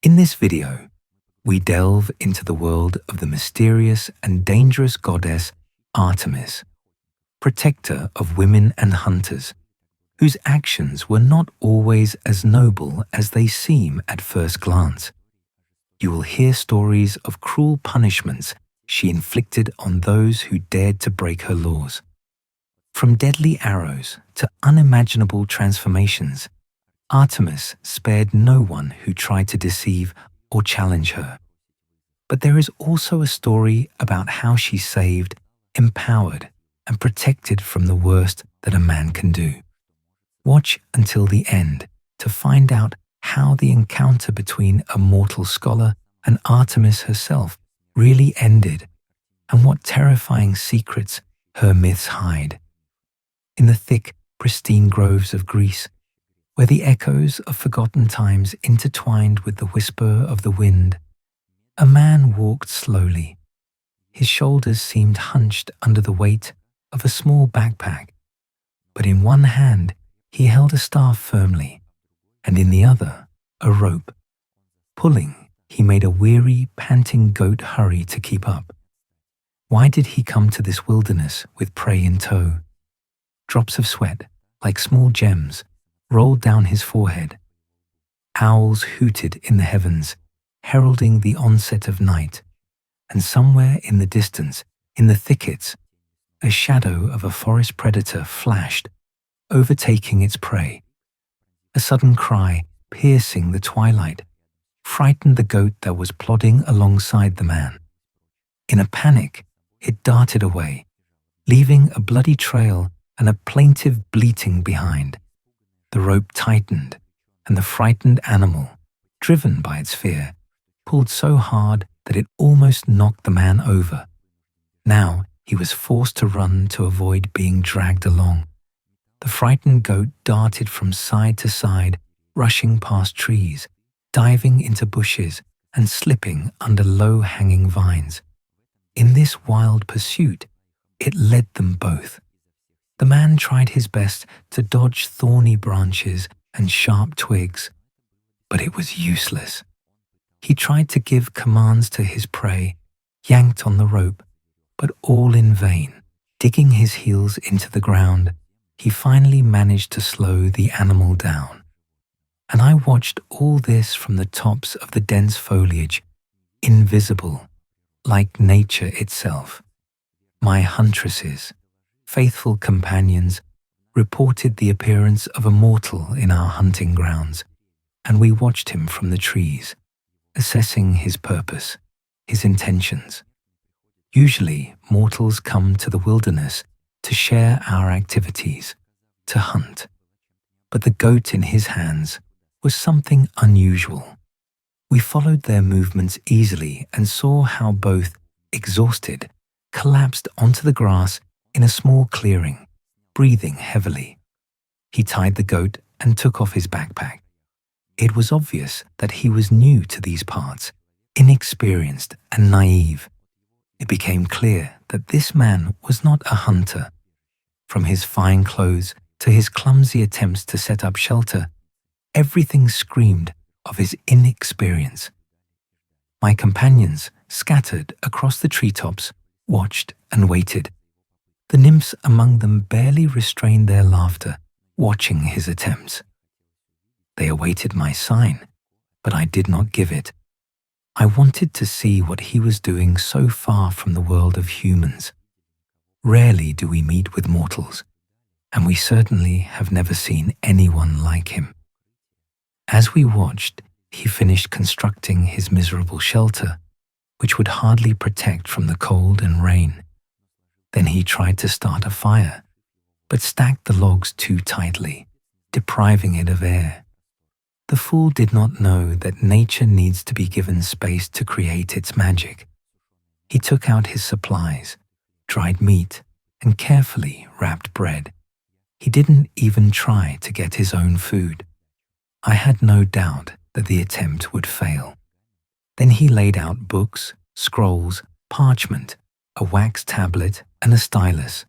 In this video, we delve into the world of the mysterious and dangerous goddess Artemis, protector of women and hunters, whose actions were not always as noble as they seem at first glance. You will hear stories of cruel punishments she inflicted on those who dared to break her laws. From deadly arrows to unimaginable transformations, Artemis spared no one who tried to deceive or challenge her. But there is also a story about how she saved, empowered, and protected from the worst that a man can do. Watch until the end to find out how the encounter between a mortal scholar and Artemis herself really ended, and what terrifying secrets her myths hide. In the thick, pristine groves of Greece, where the echoes of forgotten times intertwined with the whisper of the wind, a man walked slowly. His shoulders seemed hunched under the weight of a small backpack, but in one hand he held a staff firmly, and in the other a rope. Pulling, he made a weary, panting goat hurry to keep up. Why did he come to this wilderness with prey in tow? Drops of sweat, like small gems, rolled down his forehead. Owls hooted in the heavens, heralding the onset of night, and somewhere in the distance, in the thickets, a shadow of a forest predator flashed, overtaking its prey. A sudden cry, piercing the twilight, frightened the goat that was plodding alongside the man. In a panic, it darted away, leaving a bloody trail and a plaintive bleating behind. The rope tightened, and the frightened animal, driven by its fear, pulled so hard that it almost knocked the man over. Now he was forced to run to avoid being dragged along. The frightened goat darted from side to side, rushing past trees, diving into bushes, and slipping under low-hanging vines. In this wild pursuit, it led them both. The man tried his best to dodge thorny branches and sharp twigs, but it was useless. He tried to give commands to his prey, yanked on the rope, but all in vain. Digging his heels into the ground, he finally managed to slow the animal down. And I watched all this from the tops of the dense foliage, invisible, like nature itself. My huntresses, faithful companions, reported the appearance of a mortal in our hunting grounds, and we watched him from the trees, assessing his purpose, his intentions. Usually, mortals come to the wilderness to share our activities, to hunt. But the goat in his hands was something unusual. We followed their movements easily and saw how both, exhausted, collapsed onto the grass in a small clearing, breathing heavily. He tied the goat and took off his backpack. It was obvious that he was new to these parts, inexperienced and naive. It became clear that this man was not a hunter. From his fine clothes to his clumsy attempts to set up shelter, everything screamed of his inexperience. My companions, scattered across the treetops, watched and waited. The nymphs among them barely restrained their laughter, watching his attempts. They awaited my sign, but I did not give it. I wanted to see what he was doing so far from the world of humans. Rarely do we meet with mortals, and we certainly have never seen anyone like him. As we watched, he finished constructing his miserable shelter, which would hardly protect from the cold and rain. Then he tried to start a fire, but stacked the logs too tightly, depriving it of air. The fool did not know that nature needs to be given space to create its magic. He took out his supplies, dried meat, and carefully wrapped bread. He didn't even try to get his own food. I had no doubt that the attempt would fail. Then he laid out books, scrolls, parchment, a wax tablet, and a stylus.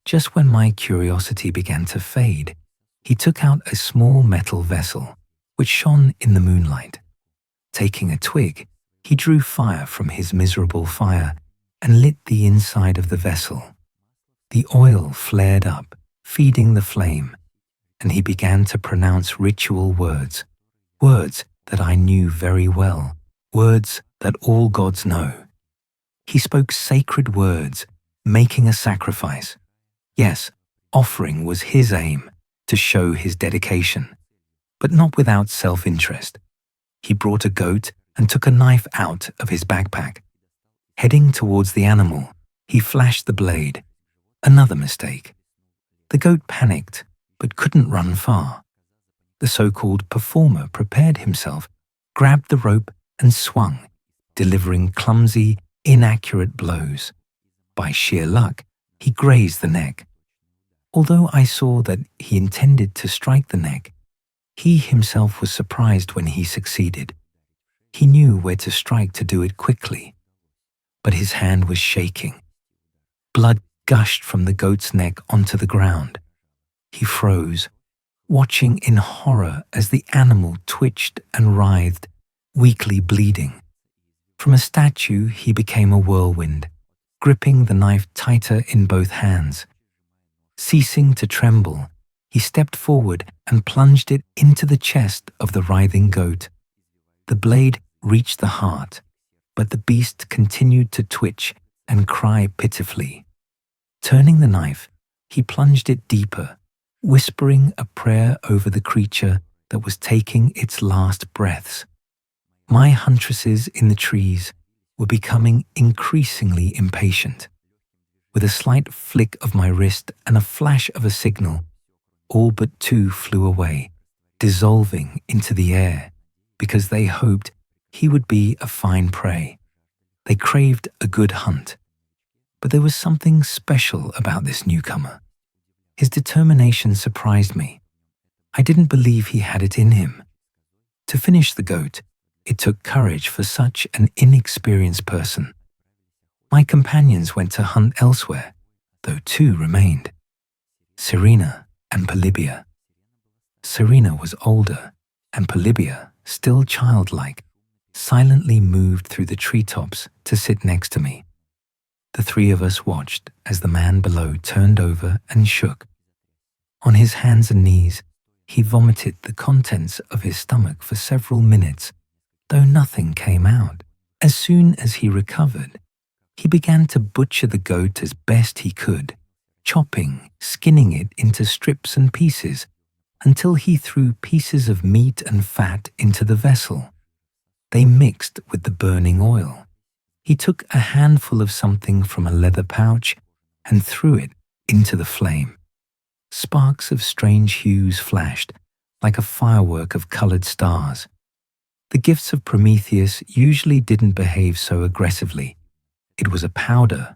Just when my curiosity began to fade, he took out a small metal vessel, which shone in the moonlight. Taking a twig, he drew fire from his miserable fire and lit the inside of the vessel. The oil flared up, feeding the flame, and he began to pronounce ritual words, words that I knew very well, words that all gods know. He spoke sacred words, making a sacrifice. Yes, offering was his aim, to show his dedication, but not without self-interest. He brought a goat and took a knife out of his backpack. Heading towards the animal, he flashed the blade. Another mistake. The goat panicked, but couldn't run far. The so-called performer prepared himself, grabbed the rope and swung, delivering clumsy, inaccurate blows. By sheer luck, he grazed the neck. Although I saw that he intended to strike the neck, he himself was surprised when he succeeded. He knew where to strike to do it quickly, but his hand was shaking. Blood gushed from the goat's neck onto the ground. He froze, watching in horror as the animal twitched and writhed, weakly bleeding. From a statue, he became a whirlwind, gripping the knife tighter in both hands. Ceasing to tremble, he stepped forward and plunged it into the chest of the writhing goat. The blade reached the heart, but the beast continued to twitch and cry pitifully. Turning the knife, he plunged it deeper, whispering a prayer over the creature that was taking its last breaths. My huntresses in the trees were becoming increasingly impatient. With a slight flick of my wrist and a flash of a signal, all but two flew away, dissolving into the air, because they hoped he would be a fine prey. They craved a good hunt. But there was something special about this newcomer. His determination surprised me. I didn't believe he had it in him. To finish the goat, it took courage for such an inexperienced person. My companions went to hunt elsewhere, though two remained. Serena and Polybia. Serena was older, and Polybia, still childlike, silently moved through the treetops to sit next to me. The three of us watched as the man below turned over and shook. On his hands and knees, he vomited the contents of his stomach for several minutes, though nothing came out. As soon as he recovered, he began to butcher the goat as best he could, chopping, skinning it into strips and pieces, until he threw pieces of meat and fat into the vessel. They mixed with the burning oil. He took a handful of something from a leather pouch and threw it into the flame. Sparks of strange hues flashed, like a firework of colored stars. The gifts of Prometheus usually didn't behave so aggressively. It was a powder,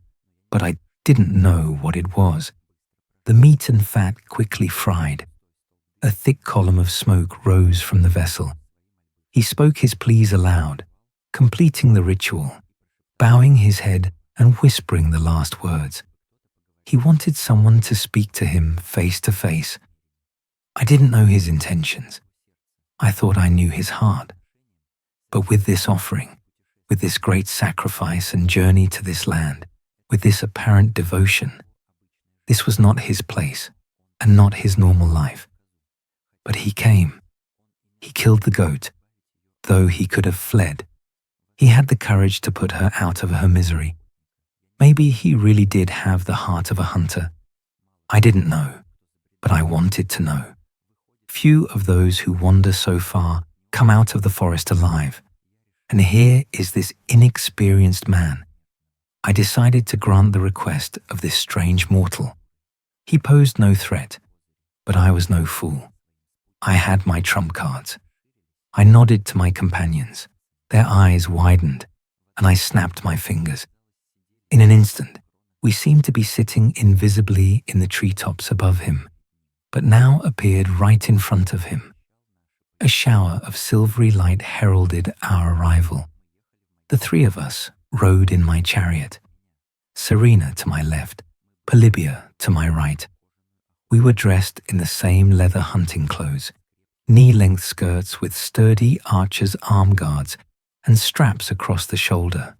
but I didn't know what it was. The meat and fat quickly fried. A thick column of smoke rose from the vessel. He spoke his pleas aloud, completing the ritual, bowing his head and whispering the last words. He wanted someone to speak to him face to face. I didn't know his intentions. I thought I knew his heart. But with this offering, with this great sacrifice and journey to this land, with this apparent devotion, this was not his place and not his normal life. But he came. He killed the goat, though he could have fled. He had the courage to put her out of her misery. Maybe he really did have the heart of a hunter. I didn't know, but I wanted to know. Few of those who wander so far come out of the forest alive, and here is this inexperienced man. I decided to grant the request of this strange mortal. He posed no threat, but I was no fool. I had my trump cards. I nodded to my companions. Their eyes widened, and I snapped my fingers. In an instant, we seemed to be sitting invisibly in the treetops above him, but now appeared right in front of him. A shower of silvery light heralded our arrival. The three of us rode in my chariot. Serena to my left, Polybia to my right. We were dressed in the same leather hunting clothes, knee-length skirts with sturdy archer's arm guards and straps across the shoulder.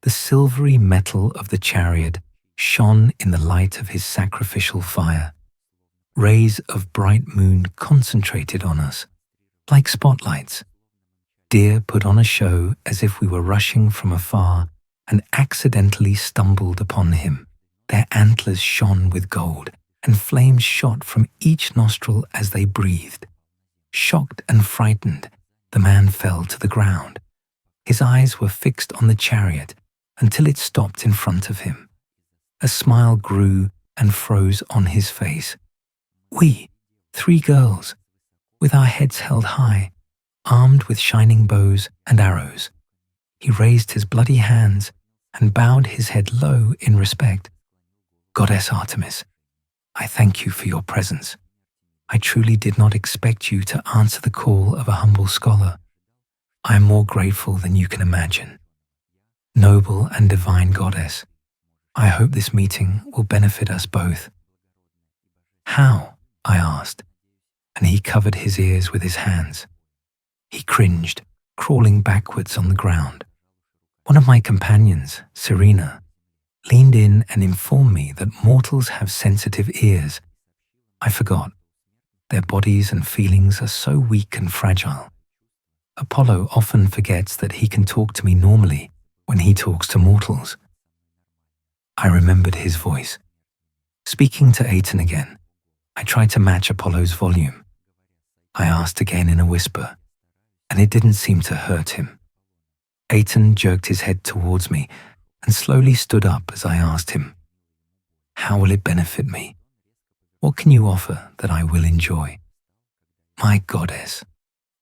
The silvery metal of the chariot shone in the light of his sacrificial fire. Rays of bright moon concentrated on us, like spotlights. Deer put on a show as if we were rushing from afar and accidentally stumbled upon him. Their antlers shone with gold, and flames shot from each nostril as they breathed. Shocked and frightened, the man fell to the ground. His eyes were fixed on the chariot until it stopped in front of him. A smile grew and froze on his face. We, 3 girls, with our heads held high, armed with shining bows and arrows. He raised his bloody hands and bowed his head low in respect. Goddess Artemis, I thank you for your presence. I truly did not expect you to answer the call of a humble scholar. I am more grateful than you can imagine. Noble and divine goddess, I hope this meeting will benefit us both. How? I asked, and he covered his ears with his hands. He cringed, crawling backwards on the ground. One of my companions, Serena, leaned in and informed me that mortals have sensitive ears. I forgot. Their bodies and feelings are so weak and fragile. Apollo often forgets that he can talk to me normally when he talks to mortals. I remembered his voice. Speaking to Aeton again, I tried to match Apollo's volume. I asked again in a whisper, and it didn't seem to hurt him. Aeton jerked his head towards me and slowly stood up as I asked him, "How will it benefit me? What can you offer that I will enjoy?" My goddess,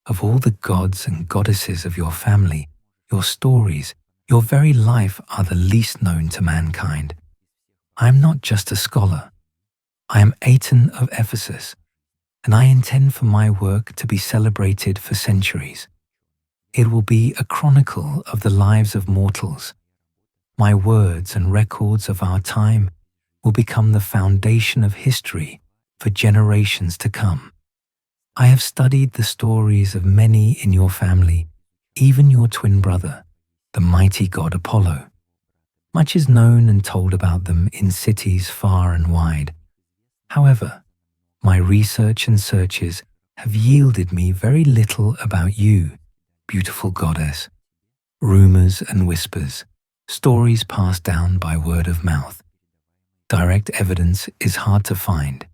of all the gods and goddesses of your family, your stories, your very life are the least known to mankind. I am not just a scholar. I am Aeton of Ephesus, and I intend for my work to be celebrated for centuries. It will be a chronicle of the lives of mortals. My words and records of our time will become the foundation of history for generations to come. I have studied the stories of many in your family, even your twin brother, the mighty god Apollo. Much is known and told about them in cities far and wide. However, my research and searches have yielded me very little about you, beautiful goddess. Rumors and whispers, stories passed down by word of mouth. Direct evidence is hard to find,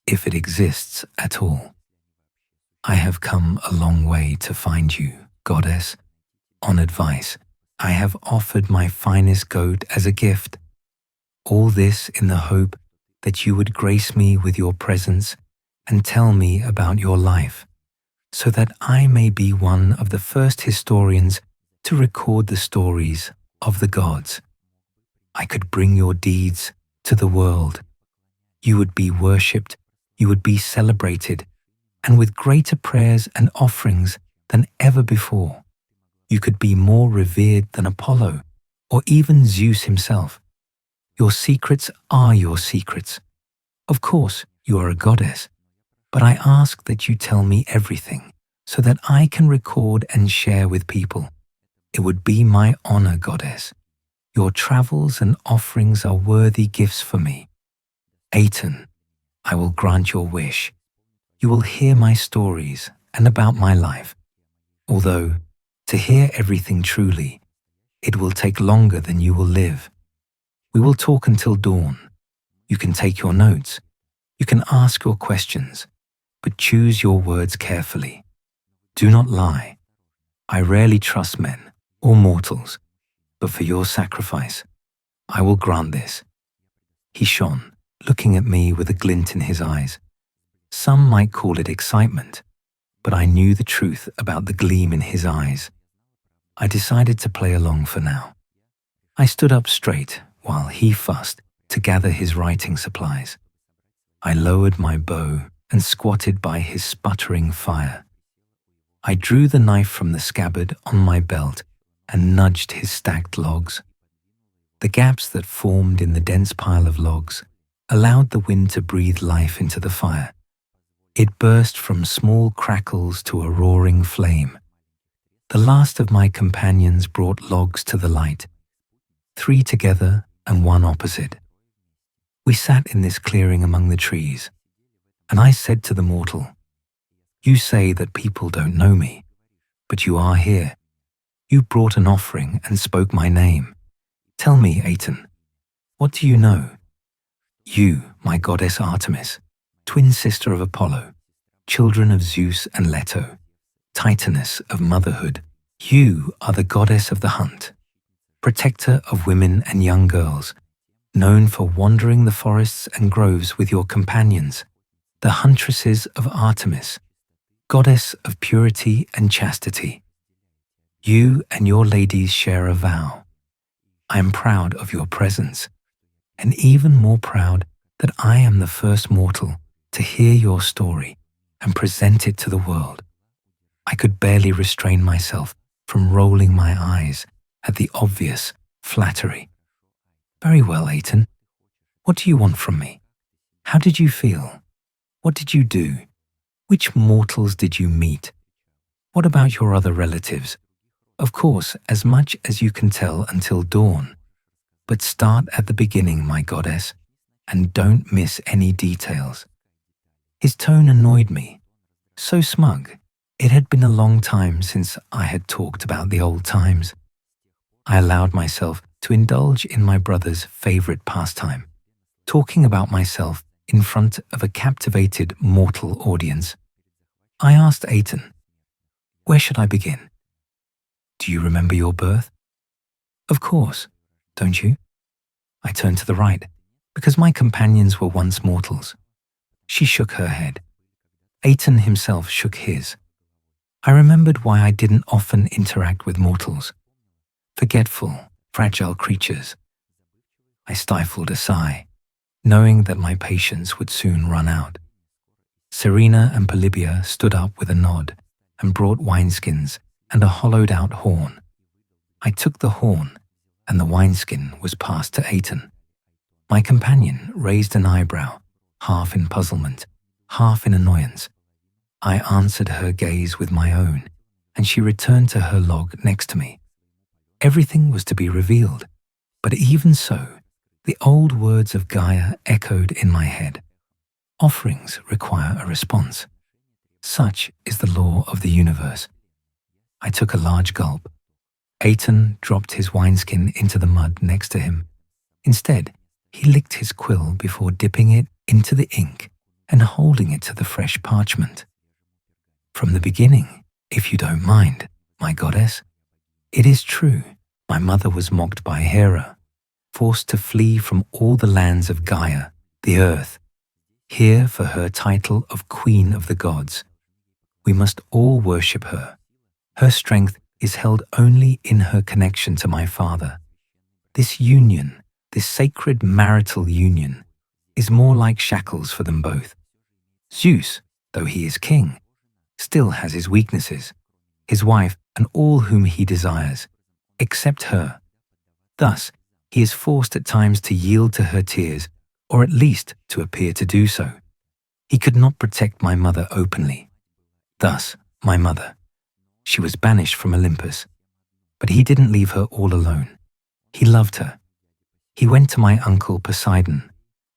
if it exists at all. I have come a long way to find you, goddess. On advice, I have offered my finest goat as a gift. All this in the hope that you would grace me with your presence and tell me about your life, so that I may be one of the first historians to record the stories of the gods. I could bring your deeds to the world. You would be worshipped, you would be celebrated, and with greater prayers and offerings than ever before. You could be more revered than Apollo, or even Zeus himself. Your secrets are your secrets. Of course, you are a goddess, but I ask that you tell me everything so that I can record and share with people. It would be my honor, goddess. Your travels and offerings are worthy gifts for me. Aeton, I will grant your wish. You will hear my stories and about my life. Although, to hear everything truly, it will take longer than you will live. We will talk until dawn. You can take your notes. You can ask your questions, but choose your words carefully. Do not lie. I rarely trust men or mortals, but for your sacrifice, I will grant this. He shone, looking at me with a glint in his eyes. Some might call it excitement, but I knew the truth about the gleam in his eyes. I decided to play along for now. I stood up straight while he fussed to gather his writing supplies. I lowered my bow and squatted by his sputtering fire. I drew the knife from the scabbard on my belt and nudged his stacked logs. The gaps that formed in the dense pile of logs allowed the wind to breathe life into the fire. It burst from small crackles to a roaring flame. The last of my companions brought logs to the light, 3 together and 1 opposite. We sat in this clearing among the trees, and I said to the mortal, "You say that people don't know me, but you are here. You brought an offering and spoke my name. Tell me, Aeton, what do you know? You, my goddess Artemis, twin sister of Apollo, children of Zeus and Leto, Titaness of motherhood, you are the goddess of the hunt, protector of women and young girls, known for wandering the forests and groves with your companions, the huntresses of Artemis, goddess of purity and chastity. You and your ladies share a vow. I am proud of your presence, and even more proud that I am the first mortal to hear your story and present it to the world. I could barely restrain myself from rolling my eyes at the obvious flattery. Very well, Aeton. What do you want from me? How did you feel? What did you do? Which mortals did you meet? What about your other relatives? Of course, as much as you can tell until dawn. But start at the beginning, my goddess, and don't miss any details. His tone annoyed me. So smug. It had been a long time since I had talked about the old times. I allowed myself to indulge in my brother's favorite pastime, talking about myself in front of a captivated mortal audience. I asked Aeton, "Where should I begin? Do you remember your birth?" "Of course, don't you?" I turned to the right, because my companions were once mortals. She shook her head. Aeton himself shook his. I remembered why I didn't often interact with mortals. Forgetful, fragile creatures. I stifled a sigh, knowing that my patience would soon run out. Serena and Polybia stood up with a nod and brought wineskins and a hollowed-out horn. I took the horn, and the wineskin was passed to Aeton. My companion raised an eyebrow, half in puzzlement, half in annoyance. I answered her gaze with my own, and she returned to her log next to me. Everything was to be revealed, but even so, the old words of Gaia echoed in my head. Offerings require a response. Such is the law of the universe. I took a large gulp. Aeton dropped his wineskin into the mud next to him. Instead, he licked his quill before dipping it into the ink and holding it to the fresh parchment. From the beginning, if you don't mind, my goddess, it is true, my mother was mocked by Hera, forced to flee from all the lands of Gaia, the earth, here for her title of Queen of the Gods. We must all worship her. Her strength is held only in her connection to my father. This union, this sacred marital union, is more like shackles for them both. Zeus, though he is king, still has his weaknesses, his wife and all whom he desires, except her. Thus, he is forced at times to yield to her tears, or at least to appear to do so. He could not protect my mother openly. Thus, my mother. She was banished from Olympus, but he didn't leave her all alone. He loved her. He went to my uncle Poseidon,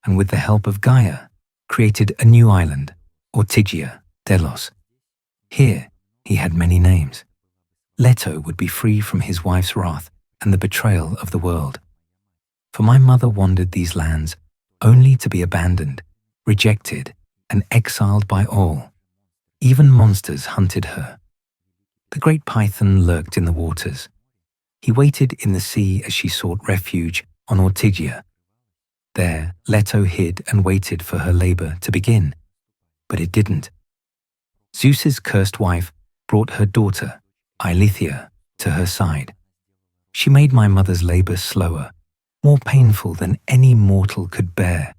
and with the help of Gaia, created a new island, Ortygia, Delos. Here, he had many names. Leto would be free from his wife's wrath and the betrayal of the world. For my mother wandered these lands only to be abandoned, rejected, and exiled by all. Even monsters hunted her. The great Python lurked in the waters. He waited in the sea as she sought refuge on Ortygia. There, Leto hid and waited for her labor to begin, but it didn't. Zeus's cursed wife brought her daughter, Eileithyia, to her side. She made my mother's labor slower, more painful than any mortal could bear.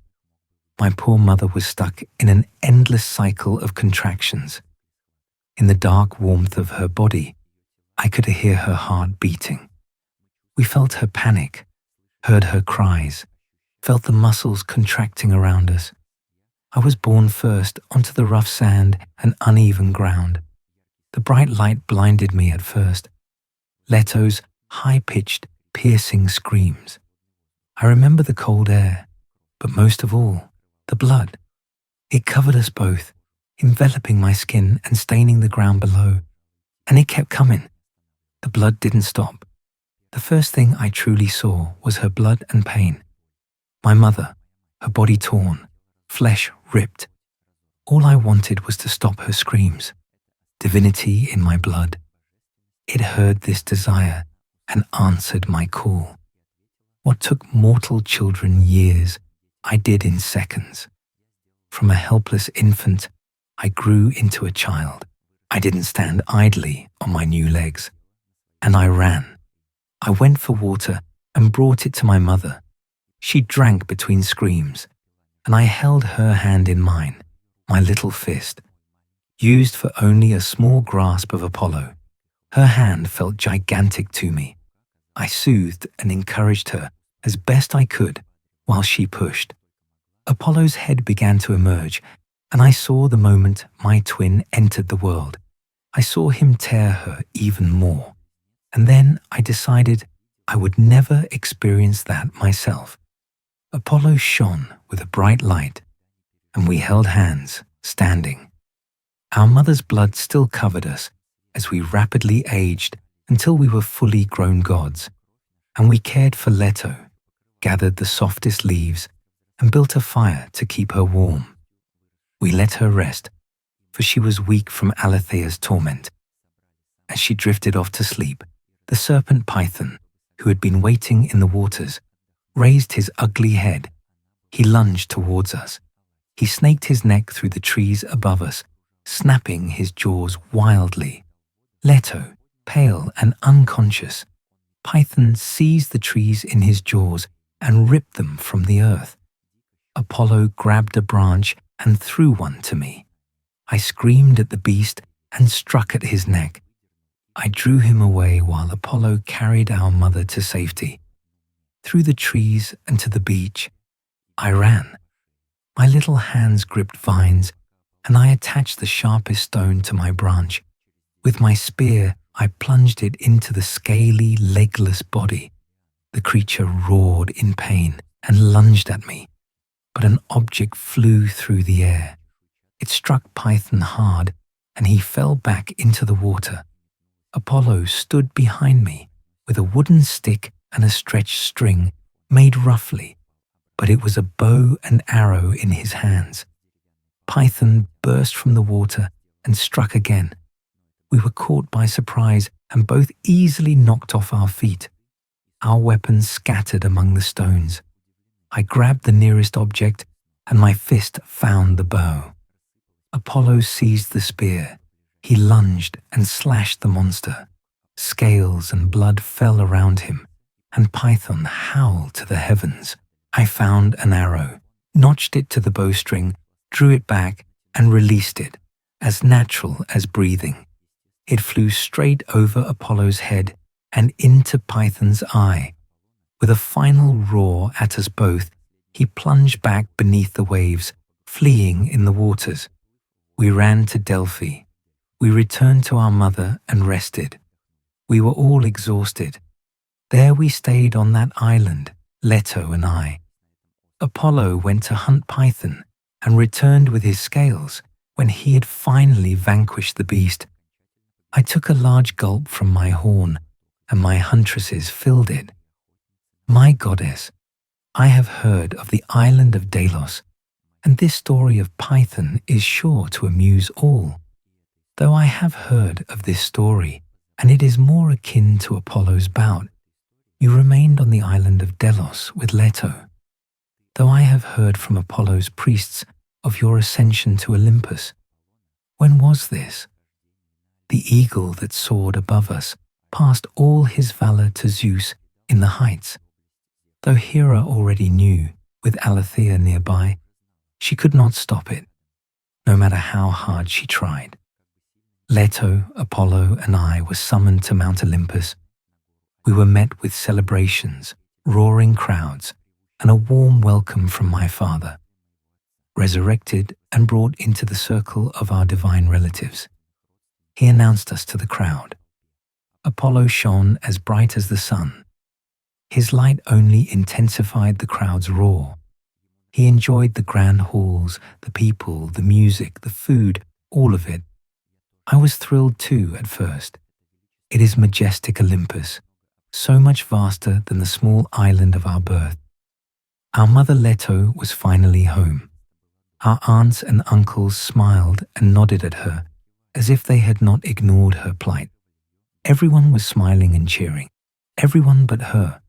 My poor mother was stuck in an endless cycle of contractions. In the dark warmth of her body, I could hear her heart beating. We felt her panic, heard her cries, felt the muscles contracting around us. I was borne first onto the rough sand and uneven ground. The bright light blinded me at first. Leto's high-pitched, piercing screams. I remember the cold air, but most of all, the blood. It covered us both, enveloping my skin and staining the ground below. And it kept coming. The blood didn't stop. The first thing I truly saw was her blood and pain. My mother, her body torn, flesh ripped. All I wanted was to stop her screams. Divinity in my blood. It heard this desire and answered my call. What took mortal children years, I did in seconds. From a helpless infant, I grew into a child. I didn't stand idly on my new legs. And I ran. I went for water and brought it to my mother. She drank between screams, and I held her hand in mine, my little fist. Used for only a small grasp of Apollo, her hand felt gigantic to me. I soothed and encouraged her as best I could while she pushed. Apollo's head began to emerge, and I saw the moment my twin entered the world. I saw him tear her even more, and then I decided I would never experience that myself. Apollo shone with a bright light, and we held hands, standing. Our mother's blood still covered us as we rapidly aged until we were fully grown gods, and we cared for Leto, gathered the softest leaves, and built a fire to keep her warm. We let her rest, for she was weak from Alethea's torment. As she drifted off to sleep, the serpent Python, who had been waiting in the waters, raised his ugly head. He lunged towards us. He snaked his neck through the trees above us, snapping his jaws wildly. Leto, pale and unconscious, Python seized the trees in his jaws and ripped them from the earth. Apollo grabbed a branch and threw one to me. I screamed at the beast and struck at his neck. I drew him away while Apollo carried our mother to safety. Through the trees and to the beach, I ran. My little hands gripped vines, and I attached the sharpest stone to my branch. With my spear, I plunged it into the scaly, legless body. The creature roared in pain and lunged at me, but an object flew through the air. It struck Python hard, and he fell back into the water. Apollo stood behind me with a wooden stick and a stretched string made roughly, but it was a bow and arrow in his hands. Python burst from the water and struck again. We were caught by surprise and both easily knocked off our feet. Our weapons scattered among the stones. I grabbed the nearest object, and my fist found the bow. Apollo seized the spear. He lunged and slashed the monster. Scales and blood fell around him, and Python howled to the heavens. I found an arrow, notched it to the bowstring, drew it back, and released it, as natural as breathing. It flew straight over Apollo's head and into Python's eye. With a final roar at us both, he plunged back beneath the waves, fleeing in the waters. We ran to Delphi. We returned to our mother and rested. We were all exhausted. There we stayed on that island, Leto and I. Apollo went to hunt Python and returned with his scales when he had finally vanquished the beast. I took a large gulp from my horn, and my huntresses filled it. My goddess, I have heard of the island of Delos, and this story of Python is sure to amuse all. Though I have heard of this story, and it is more akin to Apollo's bout, you remained on the island of Delos with Leto. Though I have heard from Apollo's priests of your ascension to Olympus. When was this? The eagle that soared above us passed all his valor to Zeus in the heights. Though Hera already knew, with Althea nearby, she could not stop it, no matter how hard she tried. Leto, Apollo, and I were summoned to Mount Olympus. We were met with celebrations, roaring crowds, and a warm welcome from my father. resurrected and brought into the circle of our divine relatives. He announced us to the crowd. Apollo shone as bright as the sun. His light only intensified the crowd's roar. He enjoyed the grand halls, the people, the music, the food, all of it. I was thrilled too at first. It is majestic Olympus, so much vaster than the small island of our birth. Our mother Leto was finally home. Our aunts and uncles smiled and nodded at her, as if they had not ignored her plight. Everyone was smiling and cheering, everyone but her.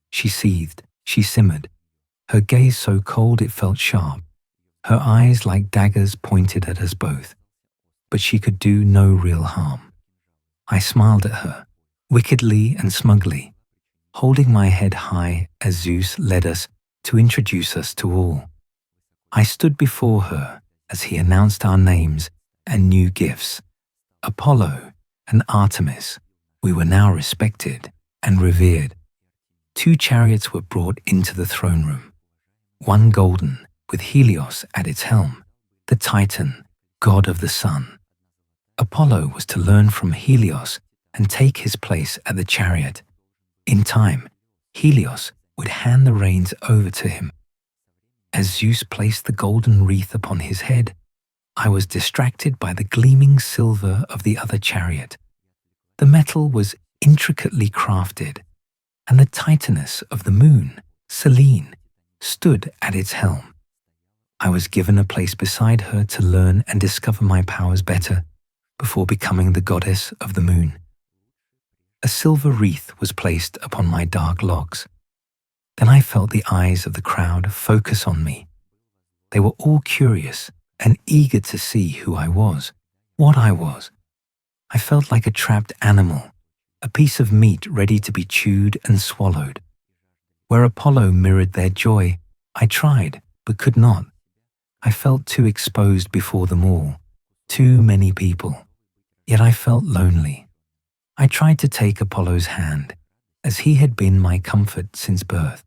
She seethed, she simmered, her gaze so cold it felt sharp, her eyes like daggers pointed at us both. But she could do no real harm. I smiled at her, wickedly and smugly, holding my head high as Zeus led us to introduce us to all. I stood before her as he announced our names and new gifts. Apollo and Artemis, we were now respected and revered. 2 chariots were brought into the throne room, one golden with Helios at its helm, the Titan, god of the sun. Apollo was to learn from Helios and take his place at the chariot. In time, Helios would hand the reins over to him. As Zeus placed the golden wreath upon his head, I was distracted by the gleaming silver of the other chariot. The metal was intricately crafted, and the Titaness of the moon, Selene, stood at its helm. I was given a place beside her to learn and discover my powers better before becoming the goddess of the moon. A silver wreath was placed upon my dark locks. Then I felt the eyes of the crowd focus on me. They were all curious and eager to see who I was, what I was. I felt like a trapped animal, a piece of meat ready to be chewed and swallowed. Where Apollo mirrored their joy, I tried, but could not. I felt too exposed before them all, too many people. Yet I felt lonely. I tried to take Apollo's hand, as he had been my comfort since birth.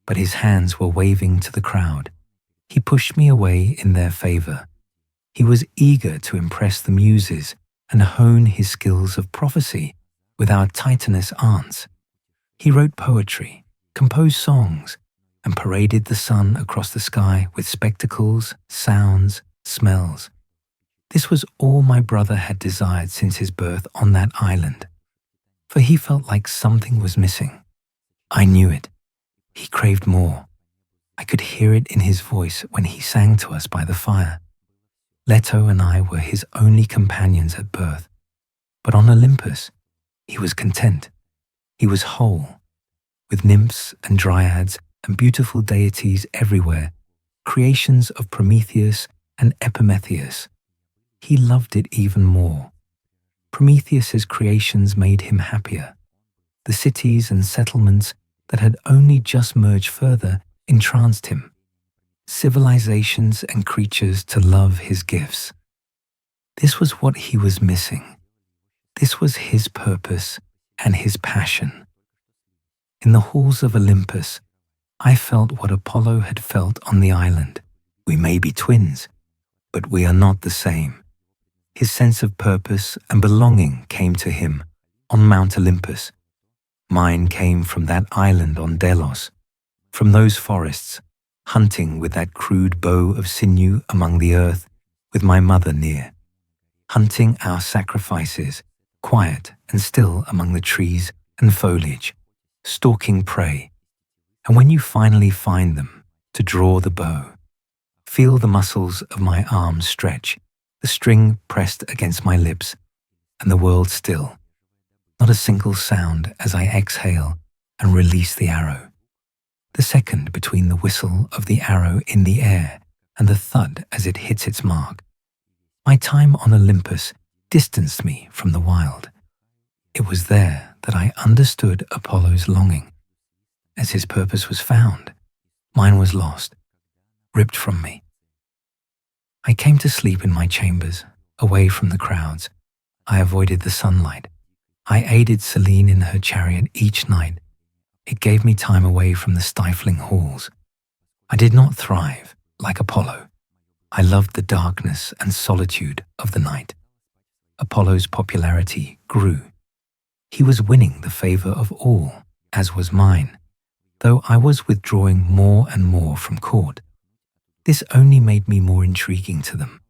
But his hands were waving to the crowd. He pushed me away in their favor. He was eager to impress the muses and hone his skills of prophecy with our Titaness aunts. He wrote poetry, composed songs, and paraded the sun across the sky with spectacles, sounds, smells. This was all my brother had desired since his birth on that island, for he felt like something was missing. I knew it. He craved more. I could hear it in his voice when he sang to us by the fire. Leto and I were his only companions at birth, but on Olympus, he was content. He was whole, with nymphs and dryads and beautiful deities everywhere, creations of Prometheus and Epimetheus. He loved it even more. Prometheus's creations made him happier. The cities and settlements that had only just merged further entranced him. Civilizations and creatures to love his gifts. This was what he was missing. This was his purpose and his passion. In the halls of Olympus, I felt what Apollo had felt on the island. We may be twins, but we are not the same. His sense of purpose and belonging came to him on Mount Olympus. Mine came from that island on Delos, from those forests, hunting with that crude bow of sinew among the earth with my mother near, hunting our sacrifices, quiet and still among the trees and foliage, stalking prey. And when you finally find them, to draw the bow, feel the muscles of my arms stretch, the string pressed against my lips, and the world still. Not a single sound as I exhale and release the arrow. The second between the whistle of the arrow in the air and the thud as it hits its mark. My time on Olympus distanced me from the wild. It was there that I understood Apollo's longing. As his purpose was found, mine was lost, ripped from me. I came to sleep in my chambers, away from the crowds. I avoided the sunlight. I aided Selene in her chariot each night. It gave me time away from the stifling halls. I did not thrive. like Apollo. I loved the darkness and solitude of the night. Apollo's popularity grew. He was winning the favor of all, as was mine, though I was withdrawing more and more from court. This only made me more intriguing to them.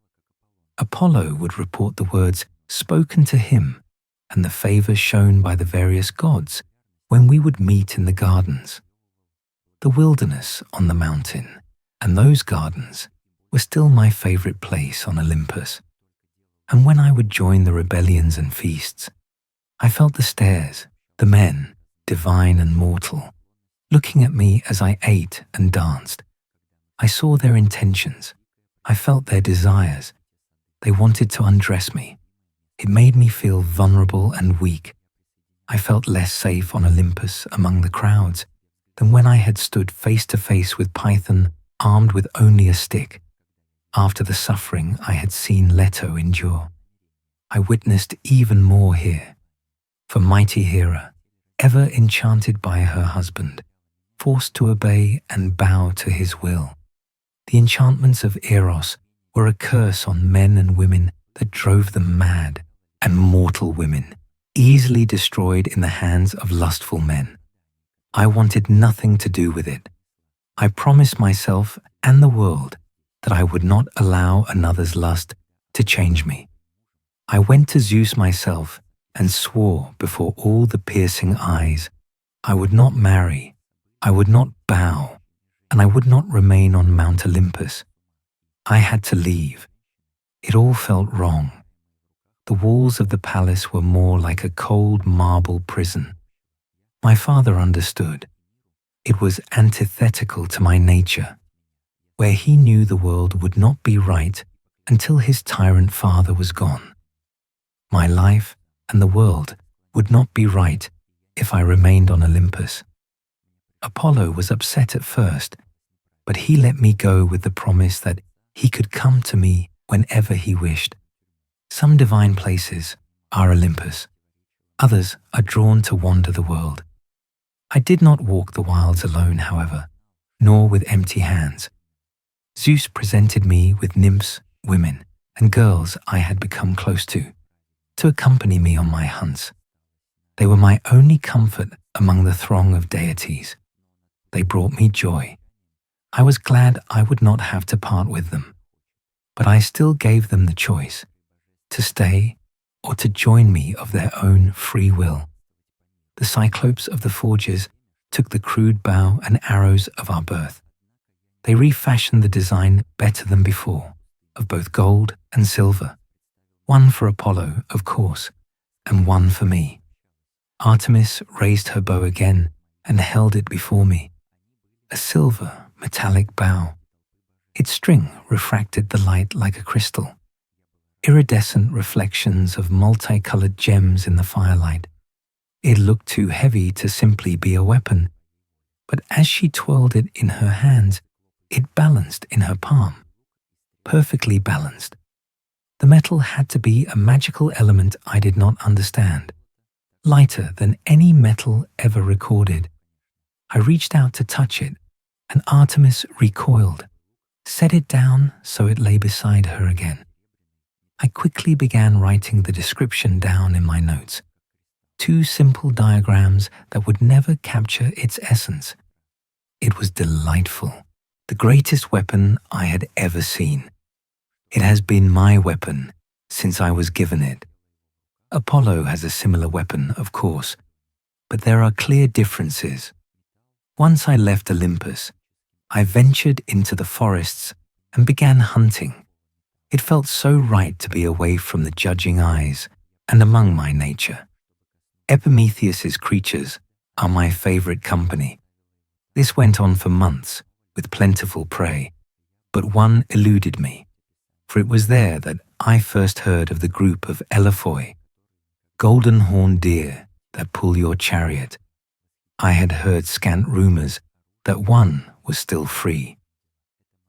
Apollo would report the words spoken to him and the favor shown by the various gods when we would meet in the gardens. The wilderness on the mountain and those gardens were still my favorite place on Olympus. And when I would join the rebellions and feasts, I felt the stares, the men, divine and mortal, looking at me as I ate and danced. I saw their intentions. I felt their desires. They wanted to undress me. It made me feel vulnerable and weak. I felt less safe on Olympus among the crowds than when I had stood face to face with Typhon, armed with only a stick. After the suffering I had seen Leto endure, I witnessed even more here. For mighty Hera, ever enchanted by her husband, forced to obey and bow to his will. The enchantments of Eros were a curse on men and women that drove them mad, and mortal women, easily destroyed in the hands of lustful men. I wanted nothing to do with it. I promised myself and the world that I would not allow another's lust to change me. I went to Zeus myself and swore before all the piercing eyes, I would not marry, I would not bow, and I would not remain on Mount Olympus. I had to leave. It all felt wrong. The walls of the palace were more like a cold marble prison. My father understood. It was antithetical to my nature, where he knew the world would not be right until his tyrant father was gone. My life and the world would not be right if I remained on Olympus. Apollo was upset at first, but he let me go with the promise that he could come to me whenever he wished. Some divine places are Olympus. Others are drawn to wander the world. I did not walk the wilds alone, however, nor with empty hands. Zeus presented me with nymphs, women, and girls I had become close to accompany me on my hunts. They were my only comfort among the throng of deities. They brought me joy. I was glad I would not have to part with them, but I still gave them the choice to stay or to join me of their own free will. The Cyclopes of the Forges took the crude bow and arrows of our birth. They refashioned the design better than before, of both gold and silver. One for Apollo, of course, and one for me. Artemis raised her bow again and held it before me. A silver, metallic bow. Its string refracted the light like a crystal. Iridescent reflections of multicolored gems in the firelight. It looked too heavy to simply be a weapon, but as she twirled it in her hands, it balanced in her palm. Perfectly balanced. The metal had to be a magical element I did not understand, lighter than any metal ever recorded. I reached out to touch it, and Artemis recoiled, set it down so it lay beside her again. I quickly began writing the description down in my notes. 2 simple diagrams that would never capture its essence. It was delightful, the greatest weapon I had ever seen. It has been my weapon since I was given it. Apollo has a similar weapon, of course, but there are clear differences. Once I left Olympus, I ventured into the forests and began hunting. It felt so right to be away from the judging eyes and among my nature. Epimetheus's creatures are my favorite company. This went on for months with plentiful prey, but one eluded me, for it was there that I first heard of the group of Elaphoi, golden-horned deer that pull your chariot. I had heard scant rumors that one was still free.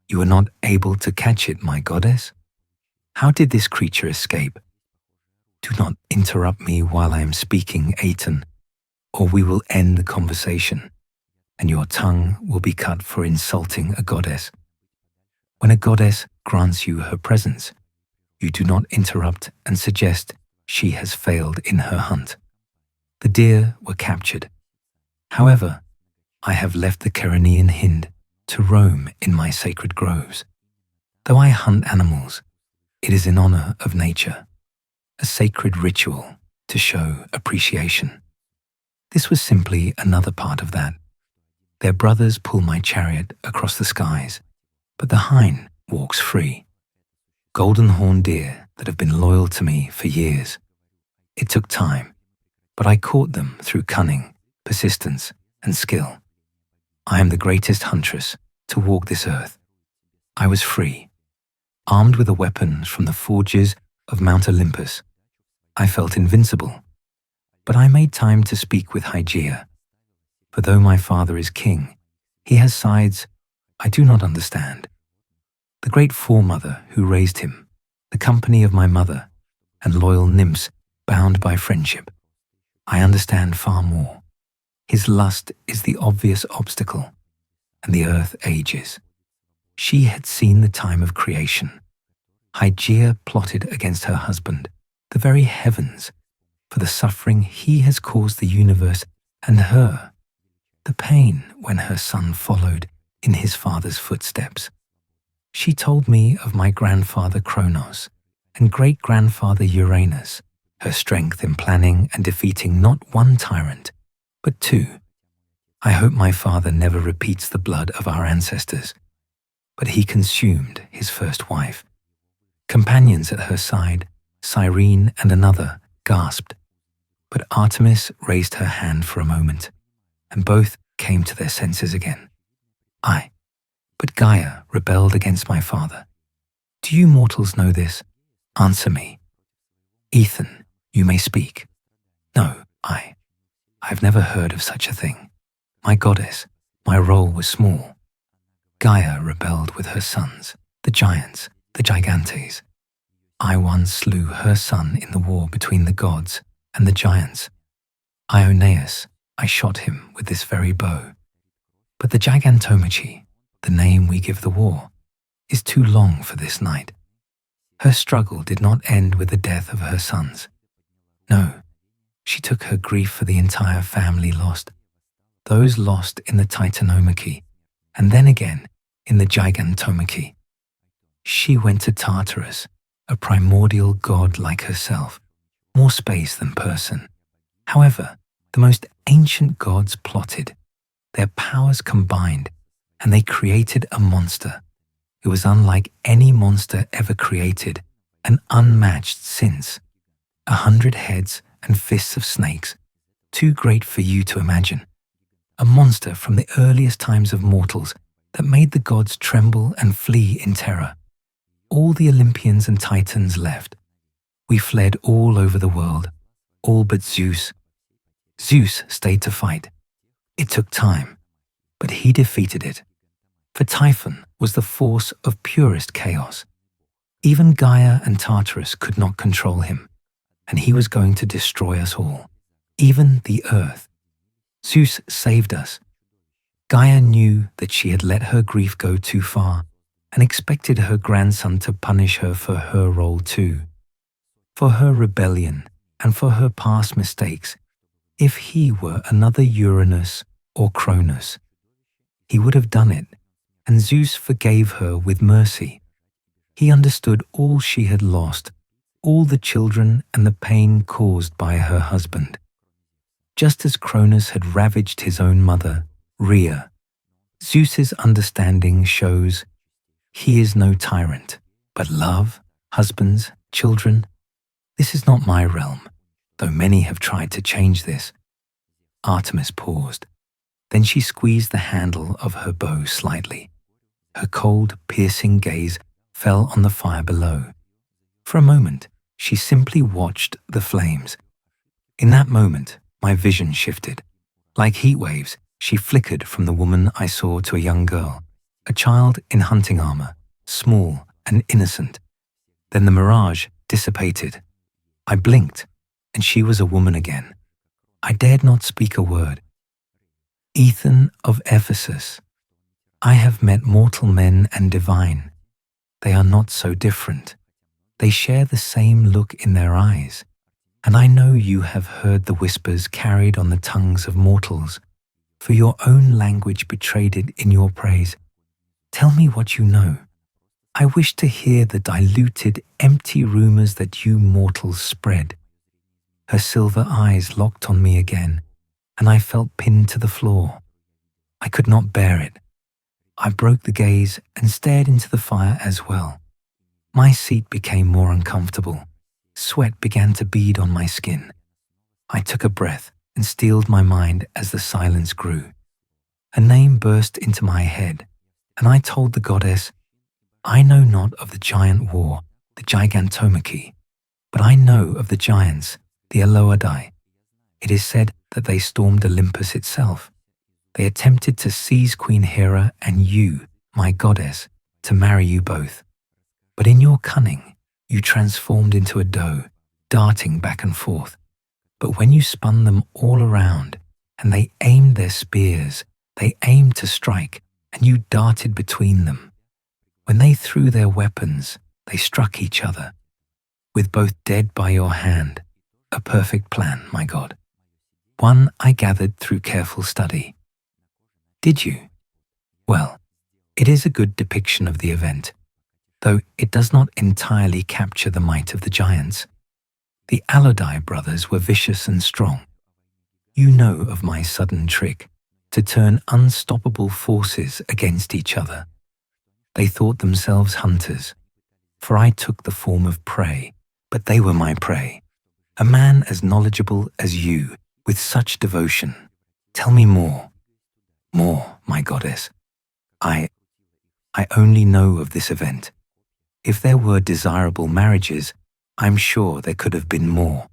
You were not able to catch it, my goddess? How did this creature escape? Do not interrupt me while I am speaking, Aeton, or we will end the conversation, and your tongue will be cut for insulting a goddess. When a goddess grants you her presence, you do not interrupt and suggest she has failed in her hunt. The deer were captured. However, I have left the Ceryneian hind to roam in my sacred groves. Though I hunt animals, it is in honor of nature, a sacred ritual to show appreciation. This was simply another part of that. Their brothers pull my chariot across the skies, but the hind walks free. Golden horned deer that have been loyal to me for years. It took time, but I caught them through cunning, persistence, and skill. I am the greatest huntress to walk this earth. I was free, armed with a weapon from the forges of Mount Olympus. I felt invincible, but I made time to speak with Hygeia. For though my father is king, he has sides I do not understand. The great foremother who raised him, the company of my mother, and loyal nymphs bound by friendship. I understand far more. His lust is the obvious obstacle, and the earth ages. She had seen the time of creation. Hygeia plotted against her husband, the very heavens, for the suffering he has caused the universe and her, the pain when her son followed in his father's footsteps. She told me of my grandfather Kronos and great-grandfather Uranus, her strength in planning and defeating not one tyrant, but two. I hope my father never repeats the blood of our ancestors, but he consumed his first wife. Companions at her side, Cyrene and another, gasped, but Artemis raised her hand for a moment, and both came to their senses again. But Gaia rebelled against my father. Do you mortals know this? Answer me. Aeton, you may speak. No, I've never heard of such a thing. My goddess, my role was small. Gaia rebelled with her sons, the giants, the Gigantes. I once slew her son in the war between the gods and the giants. Ioneus, I shot him with this very bow. But the Gigantomachy, the name we give the war, is too long for this night. Her struggle did not end with the death of her sons. No, she took her grief for the entire family lost, those lost in the Titanomachy, and then again in the Gigantomachy. She went to Tartarus, a primordial god like herself, more space than person. However, the most ancient gods plotted, their powers combined, and they created a monster. It was unlike any monster ever created and unmatched since. 100 heads and fists of snakes, too great for you to imagine. A monster from the earliest times of mortals that made the gods tremble and flee in terror. All the Olympians and Titans left. We fled all over the world, all but Zeus. Zeus stayed to fight. It took time, but he defeated it. For Typhon was the force of purest chaos. Even Gaia and Tartarus could not control him, and he was going to destroy us all, even the earth. Zeus saved us. Gaia knew that she had let her grief go too far and expected her grandson to punish her for her role too, for her rebellion and for her past mistakes. If he were another Uranus or Cronus, he would have done it, and Zeus forgave her with mercy. He understood all she had lost, all the children and the pain caused by her husband. Just as Cronus had ravaged his own mother, Rhea, Zeus's understanding shows he is no tyrant, but love, husbands, children. This is not my realm, though many have tried to change this. Artemis paused. Then she squeezed the handle of her bow slightly. Her cold, piercing gaze fell on the fire below. For a moment, she simply watched the flames. In that moment, my vision shifted. Like heat waves, she flickered from the woman I saw to a young girl, a child in hunting armor, small and innocent. Then the mirage dissipated. I blinked, and she was a woman again. I dared not speak a word. Aeton of Ephesus, I have met mortal men and divine, they are not so different. They share the same look in their eyes, and I know you have heard the whispers carried on the tongues of mortals, for your own language betrayed it in your praise. Tell me what you know. I wish to hear the diluted, empty rumors that you mortals spread. Her silver eyes locked on me again, and I felt pinned to the floor. I could not bear it. I broke the gaze and stared into the fire as well. My seat became more uncomfortable. Sweat began to bead on my skin. I took a breath and steeled my mind as the silence grew. A name burst into my head, and I told the goddess, I know not of the giant war, the Gigantomachy, but I know of the giants, the Aloadae. It is said that they stormed Olympus itself. They attempted to seize Queen Hera and you, my goddess, to marry you both. But in your cunning, you transformed into a doe, darting back and forth. But when you spun them all around, and they aimed their spears, they aimed to strike, and you darted between them. When they threw their weapons, they struck each other. With both dead by your hand, a perfect plan, my God. One I gathered through careful study. Did you? Well, it is a good depiction of the event, though it does not entirely capture the might of the giants. The Aloadae brothers were vicious and strong. You know of my sudden trick to turn unstoppable forces against each other. They thought themselves hunters, for I took the form of prey, but they were my prey. A man as knowledgeable as you, with such devotion. Tell me more. More, my goddess. I only know of this event. If there were desirable marriages, I'm sure there could have been more.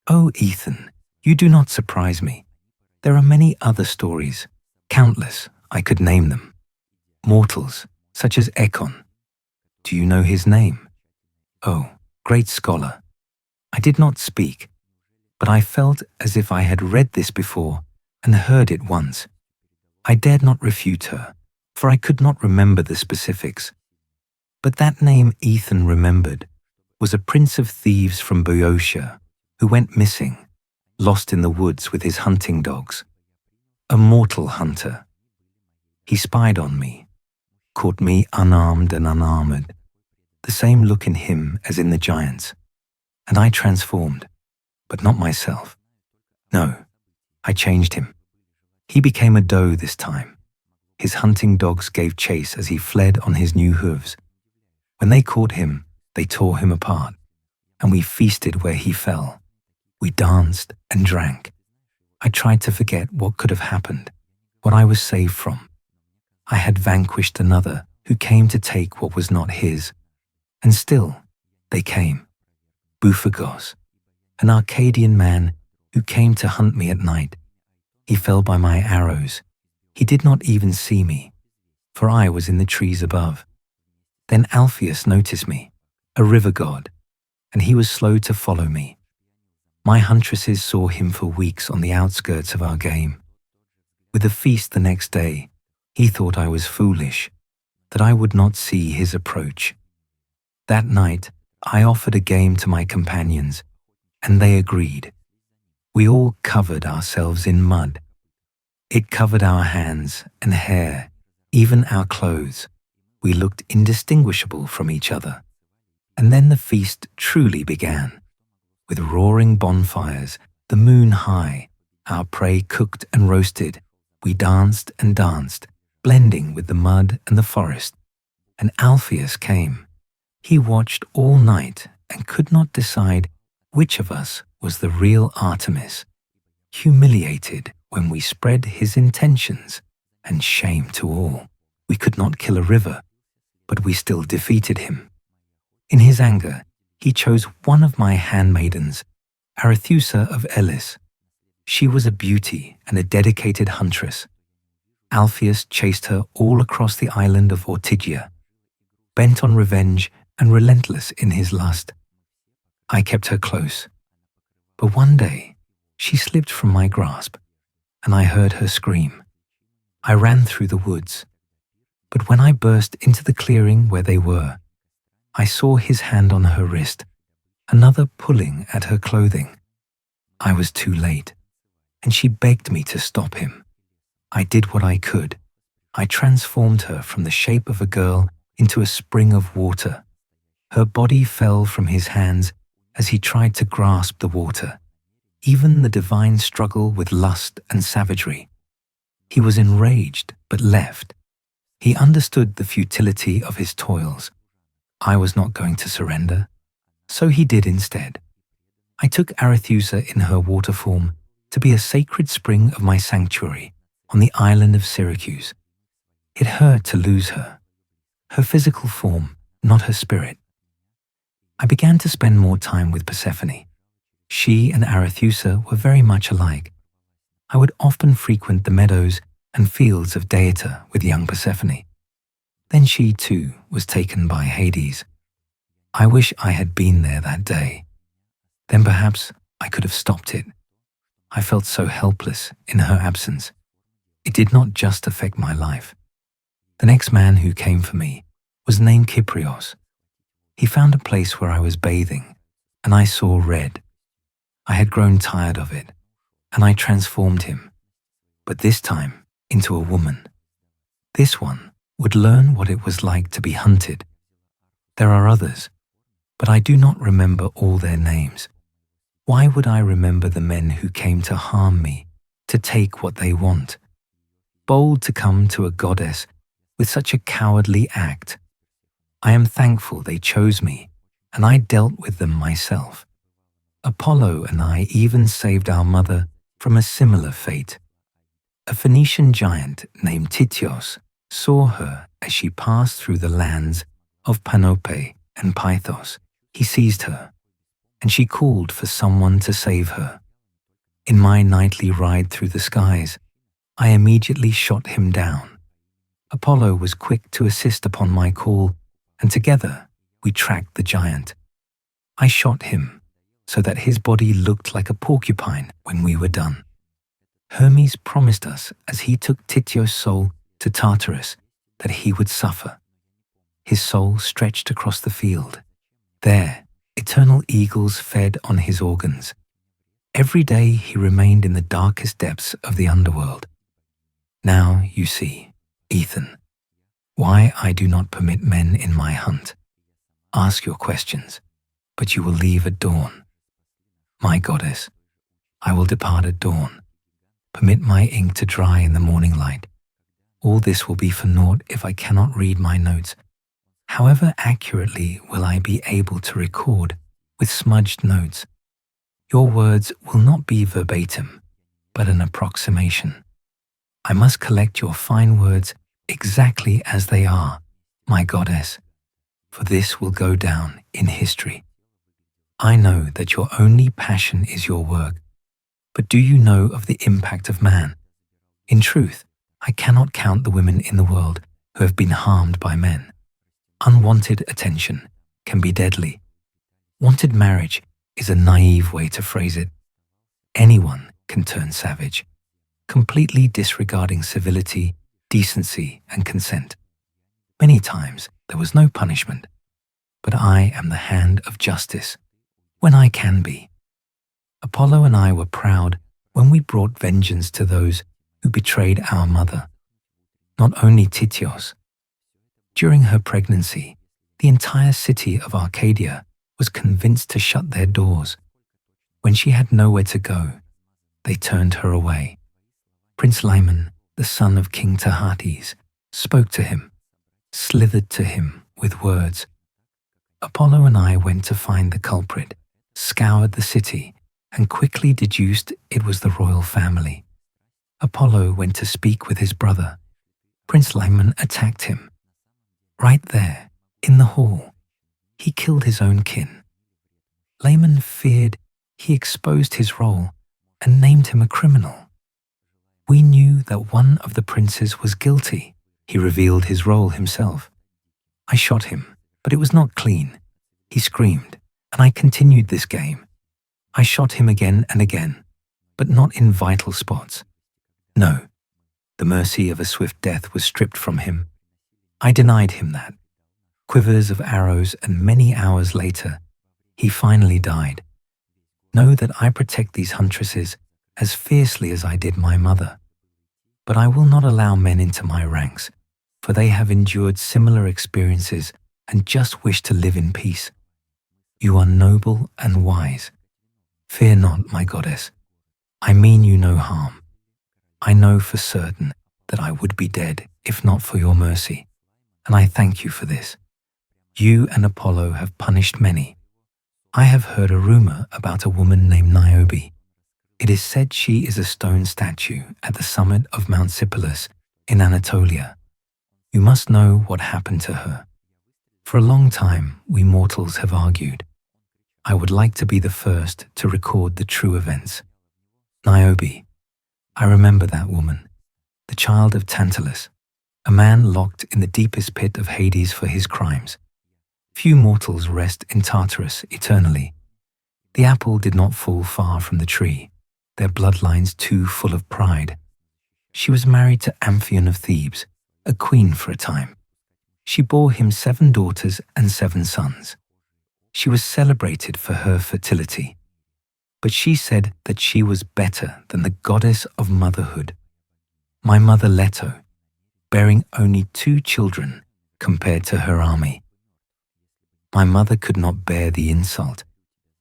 Oh, Aeton, you do not surprise me. There are many other stories, countless, I could name them. Mortals, such as Aeton. Do you know his name? Oh, great scholar. I did not speak, but I felt as if I had read this before and heard it once. I dared not refute her, for I could not remember the specifics. But that name Aeton remembered was a prince of thieves from Boeotia who went missing, lost in the woods with his hunting dogs. A mortal hunter. He spied on me, caught me unarmed and unarmored, the same look in him as in the giants, and I transformed, but not myself. No, I changed him. He became a doe this time. His hunting dogs gave chase as he fled on his new hooves. When they caught him, they tore him apart, and we feasted where he fell. We danced and drank. I tried to forget what could have happened, what I was saved from. I had vanquished another who came to take what was not his. And still, they came. Bufagos, an Arcadian man who came to hunt me at night. He fell by my arrows. He did not even see me, for I was in the trees above. Then Alpheus noticed me, a river god, and he was slow to follow me. My huntresses saw him for weeks on the outskirts of our game. With the feast the next day, he thought I was foolish, that I would not see his approach. That night, I offered a game to my companions, and they agreed. We all covered ourselves in mud. It covered our hands and hair, even our clothes. We looked indistinguishable from each other. And then the feast truly began. With roaring bonfires, the moon high, our prey cooked and roasted, we danced and danced, blending with the mud and the forest. And Alpheus came. He watched all night and could not decide which of us was the real Artemis, humiliated when we spread his intentions, and shame to all. We could not kill a river, but we still defeated him. In his anger, he chose one of my handmaidens, Arethusa of Elis. She was a beauty and a dedicated huntress. Alpheus chased her all across the island of Ortygia, bent on revenge and relentless in his lust. I kept her close, but one day she slipped from my grasp, and I heard her scream. I ran through the woods, but when I burst into the clearing where they were, I saw his hand on her wrist, another pulling at her clothing. I was too late, and she begged me to stop him. I did what I could. I transformed her from the shape of a girl into a spring of water. Her body fell from his hands as he tried to grasp the water, even the divine struggle with lust and savagery. He was enraged, but left. He understood the futility of his toils. I was not going to surrender, so he did instead. I took Arethusa in her water form to be a sacred spring of my sanctuary on the island of Syracuse. It hurt to lose her physical form, not her spirit. I began to spend more time with Persephone. She and Arethusa were very much alike. I would often frequent the meadows and fields of Deita with young Persephone. Then she, too, was taken by Hades. I wish I had been there that day. Then perhaps I could have stopped it. I felt so helpless in her absence. It did not just affect my life. The next man who came for me was named Kyprios. He found a place where I was bathing, and I saw red. I had grown tired of it, and I transformed him, but this time into a woman. This one would learn what it was like to be hunted. There are others, but I do not remember all their names. Why would I remember the men who came to harm me, to take what they want? Bold to come to a goddess with such a cowardly act. I am thankful they chose me, and I dealt with them myself. Apollo and I even saved our mother from a similar fate. A Phoenician giant named Tityos saw her as she passed through the lands of Panope and Pythos. He seized her, and she called for someone to save her. In my nightly ride through the skies, I immediately shot him down. Apollo was quick to assist upon my call, and together we tracked the giant. I shot him so that his body looked like a porcupine when we were done. Hermes promised us as he took Tityos' soul to Tartarus that he would suffer. His soul stretched across the field. There, eternal eagles fed on his organs. Every day he remained in the darkest depths of the underworld. Now you see, Aeton, why I do not permit men in my hunt. Ask your questions, but you will leave at dawn. My goddess, I will depart at dawn. Permit my ink to dry in the morning light. All this will be for naught if I cannot read my notes. However accurately will I be able to record with smudged notes? Your words will not be verbatim, but an approximation. I must collect your fine words exactly as they are, my goddess, for this will go down in history. I know that your only passion is your work, but do you know of the impact of man? In truth, I cannot count the women in the world who have been harmed by men. Unwanted attention can be deadly. Wanted marriage is a naive way to phrase it. Anyone can turn savage, completely disregarding civility, decency, and consent. Many times there was no punishment, but I am the hand of justice when I can be. Apollo and I were proud when we brought vengeance to those who betrayed our mother. Not only Tityos. During her pregnancy, the entire city of Arcadia was convinced to shut their doors. When she had nowhere to go, they turned her away. Prince Laemon, the son of King Tahates, spoke to him, slithered to him with words. Apollo and I went to find the culprit, scoured the city, and quickly deduced it was the royal family. Apollo went to speak with his brother. Prince Laemon attacked him. Right there, in the hall, he killed his own kin. Laemon feared he exposed his role and named him a criminal. We knew that one of the princes was guilty. He revealed his role himself. I shot him, but it was not clean. He screamed, and I continued this game. I shot him again and again, but not in vital spots. No, the mercy of a swift death was stripped from him. I denied him that. quivers of arrows, and many hours later, he finally died. Know that I protect these huntresses as fiercely as I did my mother. But I will not allow men into my ranks, for they have endured similar experiences and just wish to live in peace. You are noble and wise. Fear not, my goddess. I mean you no harm. I know for certain that I would be dead if not for your mercy, and I thank you for this. You and Apollo have punished many. I have heard a rumor about a woman named Niobe. It is said she is a stone statue at the summit of Mount Sipylus in Anatolia. You must know what happened to her. For a long time, we mortals have argued. I would like to be the first to record the true events. Niobe, I remember that woman, the child of Tantalus, a man locked in the deepest pit of Hades for his crimes. Few mortals rest in Tartarus eternally. The apple did not fall far from the tree, their bloodlines too full of pride. She was married to Amphion of Thebes, a queen for a time. She bore him 7 daughters and 7 sons. She was celebrated for her fertility, but she said that she was better than the goddess of motherhood. My mother Leto, bearing only 2 children compared to her army. My mother could not bear the insult,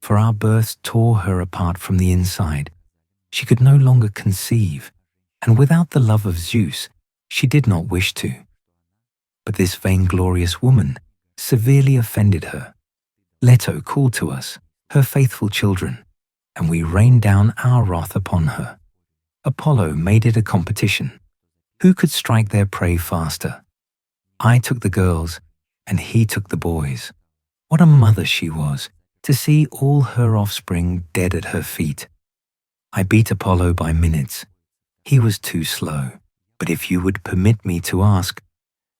for our births tore her apart from the inside. She could no longer conceive, and without the love of Zeus, she did not wish to. But this vainglorious woman severely offended her. Leto called to us, her faithful children, and we rained down our wrath upon her. Apollo made it a competition. Who could strike their prey faster? I took the girls, and he took the boys. What a mother she was, to see all her offspring dead at her feet. I beat Apollo by minutes. He was too slow. But if you would permit me to ask,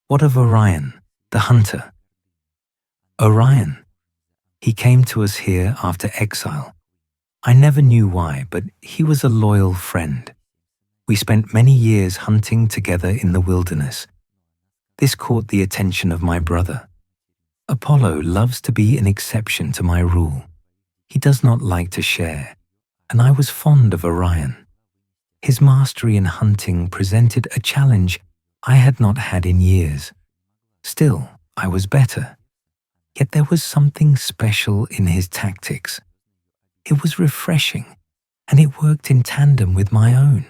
what of Orion, the hunter? Orion. He came to us here after exile. I never knew why, but he was a loyal friend. We spent many years hunting together in the wilderness. This caught the attention of my brother. Apollo loves to be an exception to my rule. He does not like to share, and I was fond of Orion. His mastery in hunting presented a challenge I had not had in years. Still, I was better. Yet there was something special in his tactics. It was refreshing, and it worked in tandem with my own.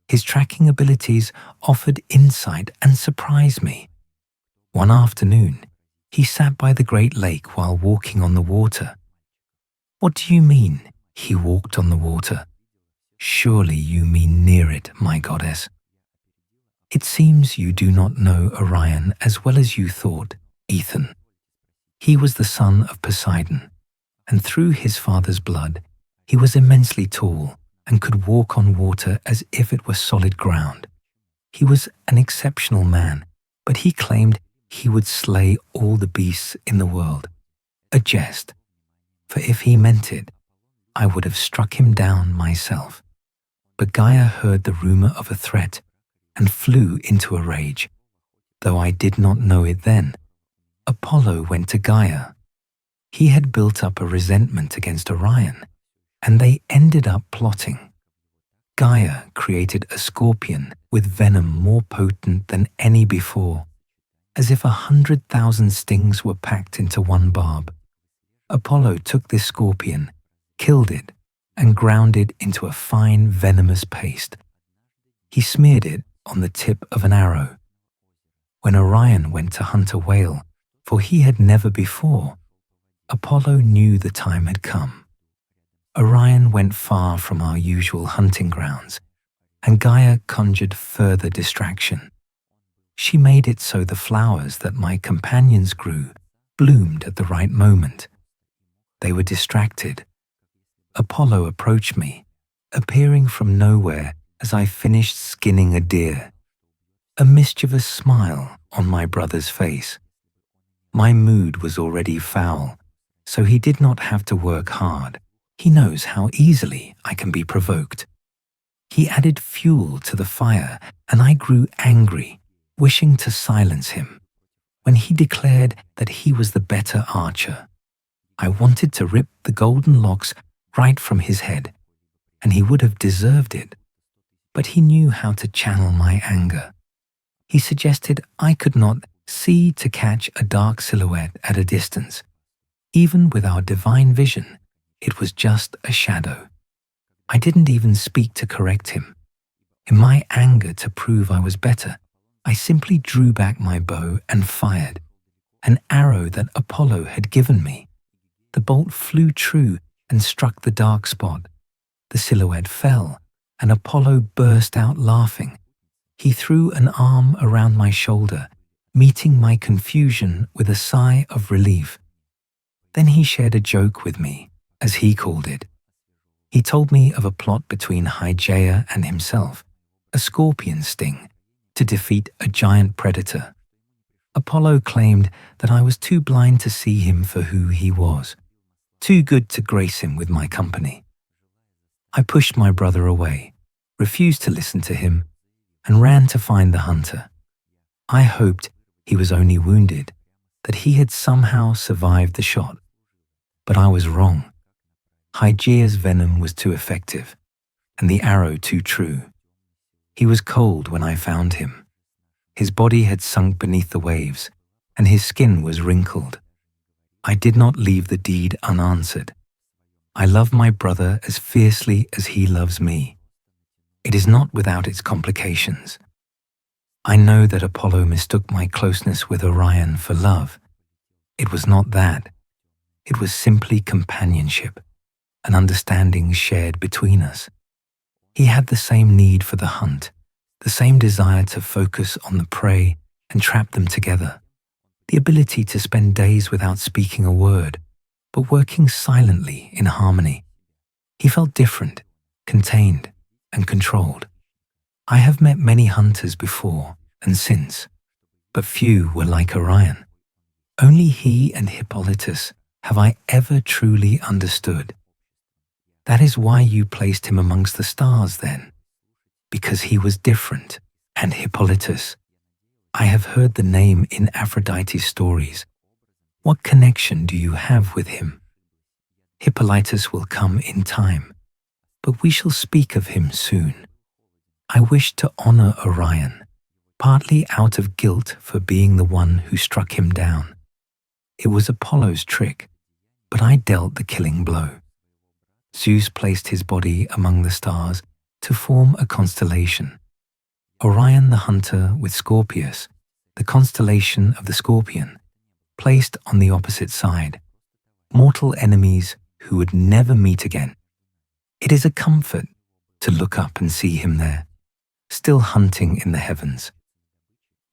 His tracking abilities offered insight and surprised me. One afternoon, he sat by the great lake while walking on the water. What do you mean, he walked on the water? Surely you mean near it, my goddess. It seems you do not know Orion as well as you thought, Aeton. He was the son of Poseidon, and through his father's blood, he was immensely tall and could walk on water as if it were solid ground. He was an exceptional man, but he claimed he would slay all the beasts in the world. A jest, for if he meant it, I would have struck him down myself. But Gaia heard the rumor of a threat and flew into a rage. Though I did not know it then, Apollo went to Gaia. He had built up a resentment against Orion, and they ended up plotting. Gaia created a scorpion with venom more potent than any before, as if 100,000 stings were packed into one barb. Apollo took this scorpion, killed it, and ground it into a fine venomous paste. He smeared it on the tip of an arrow. When Orion went to hunt a whale, for he had never before, Apollo knew the time had come. Orion went far from our usual hunting grounds, and Gaia conjured further distraction. She made it so the flowers that my companions grew bloomed at the right moment. They were distracted. Apollo approached me, appearing from nowhere as I finished skinning a deer. A mischievous smile on my brother's face. My mood was already foul, so he did not have to work hard. He knows how easily I can be provoked. He added fuel to the fire, and I grew angry, wishing to silence him. when he declared that he was the better archer. I wanted to rip the golden locks right from his head, and he would have deserved it. But he knew how to channel my anger. He suggested I could not see to catch a dark silhouette at a distance. Even with our divine vision, it was just a shadow. I didn't even speak to correct him. In my anger to prove I was better, I simply drew back my bow and fired, an arrow that Apollo had given me. The bolt flew true and struck the dark spot. The silhouette fell, and Apollo burst out laughing. He threw an arm around my shoulder, meeting my confusion with a sigh of relief. Then he shared a joke with me, as he called it. He told me of a plot between Hygeia and himself, a scorpion sting, to defeat a giant predator. Apollo claimed that I was too blind to see him for who he was, too good to grace him with my company. I pushed my brother away, refused to listen to him, and ran to find the hunter. I hoped he was only wounded, that he had somehow survived the shot. But I was wrong. Hygeia's venom was too effective, and the arrow too true. He was cold when I found him. His body had sunk beneath the waves, and his skin was wrinkled. I did not leave the deed unanswered. I love my brother as fiercely as he loves me. It is not without its complications. I know that Apollo mistook my closeness with Orion for love. It was not that. It was simply companionship, an understanding shared between us. He had the same need for the hunt, the same desire to focus on the prey and trap them together, the ability to spend days without speaking a word, but working silently in harmony. He felt different, contained, and controlled. I have met many hunters before and since, but few were like Orion. Only he and Hippolytus have I ever truly understood. That is why you placed him amongst the stars then, because he was different, and Hippolytus. I have heard the name in Aphrodite's stories. What connection do you have with him? Hippolytus will come in time, but we shall speak of him soon. I wish to honor Orion, partly out of guilt for being the one who struck him down. It was Apollo's trick, but I dealt the killing blow. Zeus placed his body among the stars to form a constellation. Orion the hunter with Scorpius, the constellation of the Scorpion, placed on the opposite side, mortal enemies who would never meet again. It is a comfort to look up and see him there, still hunting in the heavens.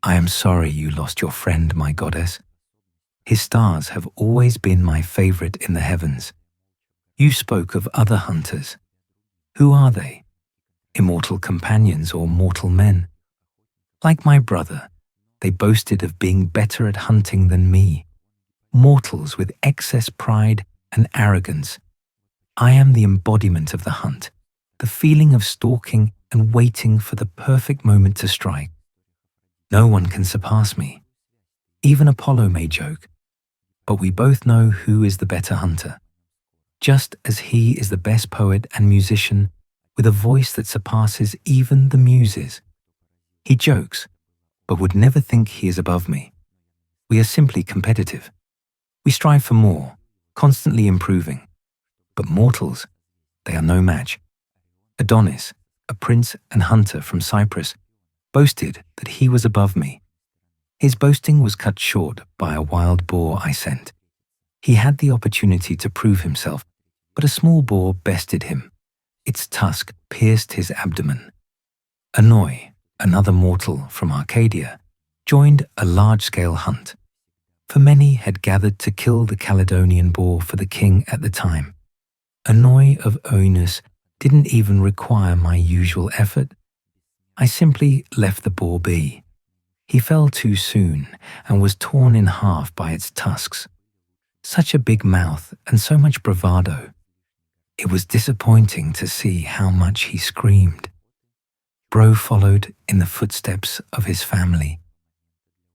I am sorry you lost your friend, my goddess. His stars have always been my favorite in the heavens. You spoke of other hunters. Who are they? Immortal companions or mortal men? Like my brother, they boasted of being better at hunting than me. Mortals with excess pride and arrogance. I am the embodiment of the hunt, the feeling of stalking and waiting for the perfect moment to strike. No one can surpass me. Even Apollo may joke, but we both know who is the better hunter. Just as he is the best poet and musician with a voice that surpasses even the muses. He jokes, but would never think he is above me. We are simply competitive. We strive for more, constantly improving. But mortals, they are no match. Adonis, a prince and hunter from Cyprus, boasted that he was above me. His boasting was cut short by a wild boar I sent. He had the opportunity to prove himself, but a small boar bested him. Its tusk pierced his abdomen. Anoi, another mortal from Arcadia, joined a large-scale hunt. For many had gathered to kill the Calydonian boar for the king at the time. Anoi of Oenus didn't even require my usual effort. I simply left the boar be. He fell too soon and was torn in half by its tusks. Such a big mouth and so much bravado. It was disappointing to see how much he screamed. Bro followed in the footsteps of his family.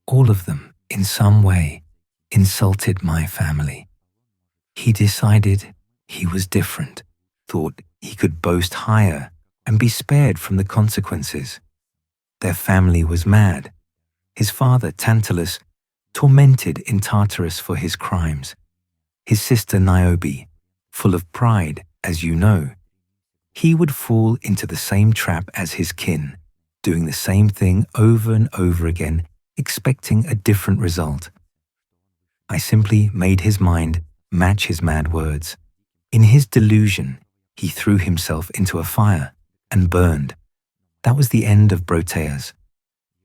All of them in some way, insulted my family. He decided he was different, thought he could boast higher and be spared from the consequences. Their family was mad. His father, Tantalus, tormented in Tartarus for his crimes. His sister Niobe, full of pride, as you know. He would fall into the same trap as his kin, doing the same thing over and over again, expecting a different result. I simply made his mind match his mad words. In his delusion, he threw himself into a fire and burned. That was the end of Proteas.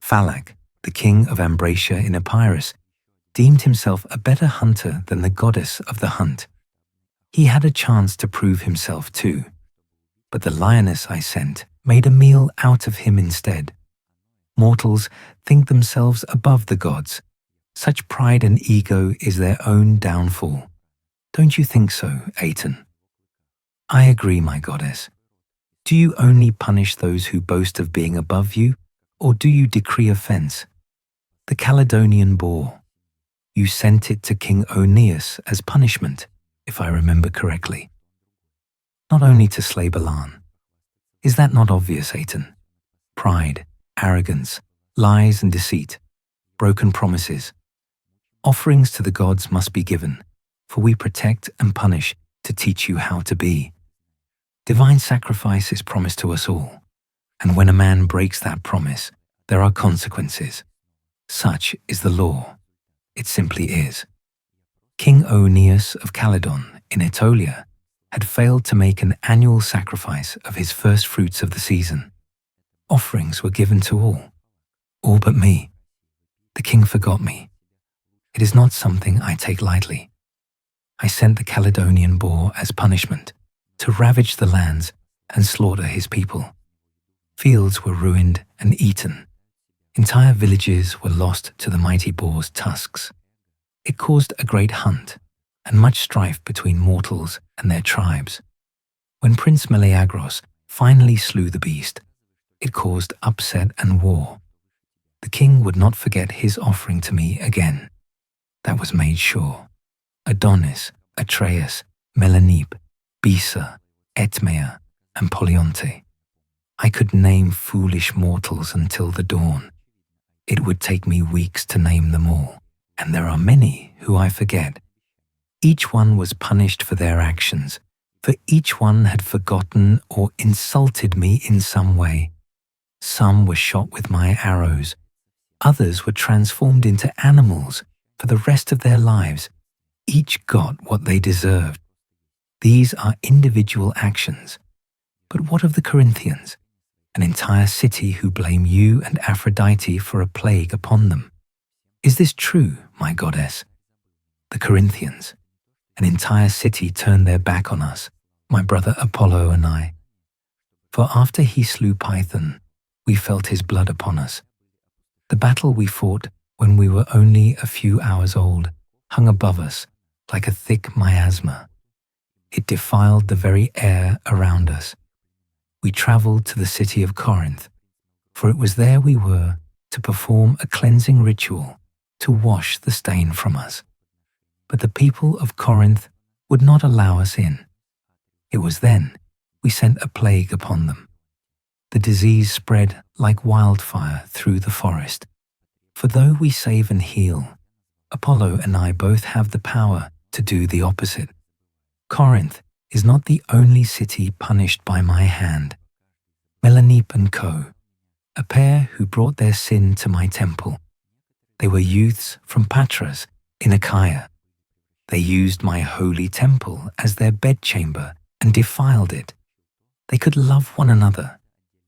Phallac, the king of Ambracia in Epirus, deemed himself a better hunter than the goddess of the hunt. He had a chance to prove himself too, but the lioness I sent made a meal out of him instead. Mortals think themselves above the gods. Such pride and ego is their own downfall. Don't you think so, Aeton? I agree, my goddess. Do you only punish those who boast of being above you, or do you decree offense? The Calydonian boar. You sent it to King Oeneus as punishment, if I remember correctly. Not only to slay Balan. Is that not obvious, Aeton? Pride, arrogance, lies and deceit, broken promises. Offerings to the gods must be given, for we protect and punish to teach you how to be. Divine sacrifice is promised to us all, and when a man breaks that promise, there are consequences. Such is the law. It simply is. King Oeneus of Calydon in Aetolia had failed to make an annual sacrifice of his first fruits of the season. Offerings were given to all but me. The king forgot me. It is not something I take lightly. I sent the Calydonian boar as punishment to ravage the lands and slaughter his people. Fields were ruined and eaten. Entire villages were lost to the mighty boar's tusks. It caused a great hunt and much strife between mortals and their tribes. When Prince Meleagros finally slew the beast, it caused upset and war. The king would not forget his offering to me again. That was made sure. Adonis, Atreus, Melanippe, Bisa, Etmea, and Polyonte. I could name foolish mortals until the dawn. It would take me weeks to name them all, and there are many who I forget. Each one was punished for their actions, for each one had forgotten or insulted me in some way. Some were shot with my arrows. Others were transformed into animals for the rest of their lives. Each got what they deserved. These are individual actions. But what of the Corinthians? An entire city who blame you and Aphrodite for a plague upon them. Is this true, my goddess? The Corinthians. An entire city turned their back on us, my brother Apollo and I. For after he slew Typhon, we felt his blood upon us. The battle we fought when we were only a few hours old hung above us like a thick miasma. It defiled the very air around us. We traveled to the city of Corinth, for it was there we were to perform a cleansing ritual to wash the stain from us. But the people of Corinth would not allow us in. It was then we sent a plague upon them. The disease spread like wildfire through the forest. For though we save and heal, Apollo and I both have the power to do the opposite. Corinth is not the only city punished by my hand. Melanippe and co., a pair who brought their sin to my temple. They were youths from Patras in Achaia. They used my holy temple as their bedchamber and defiled it. They could love one another,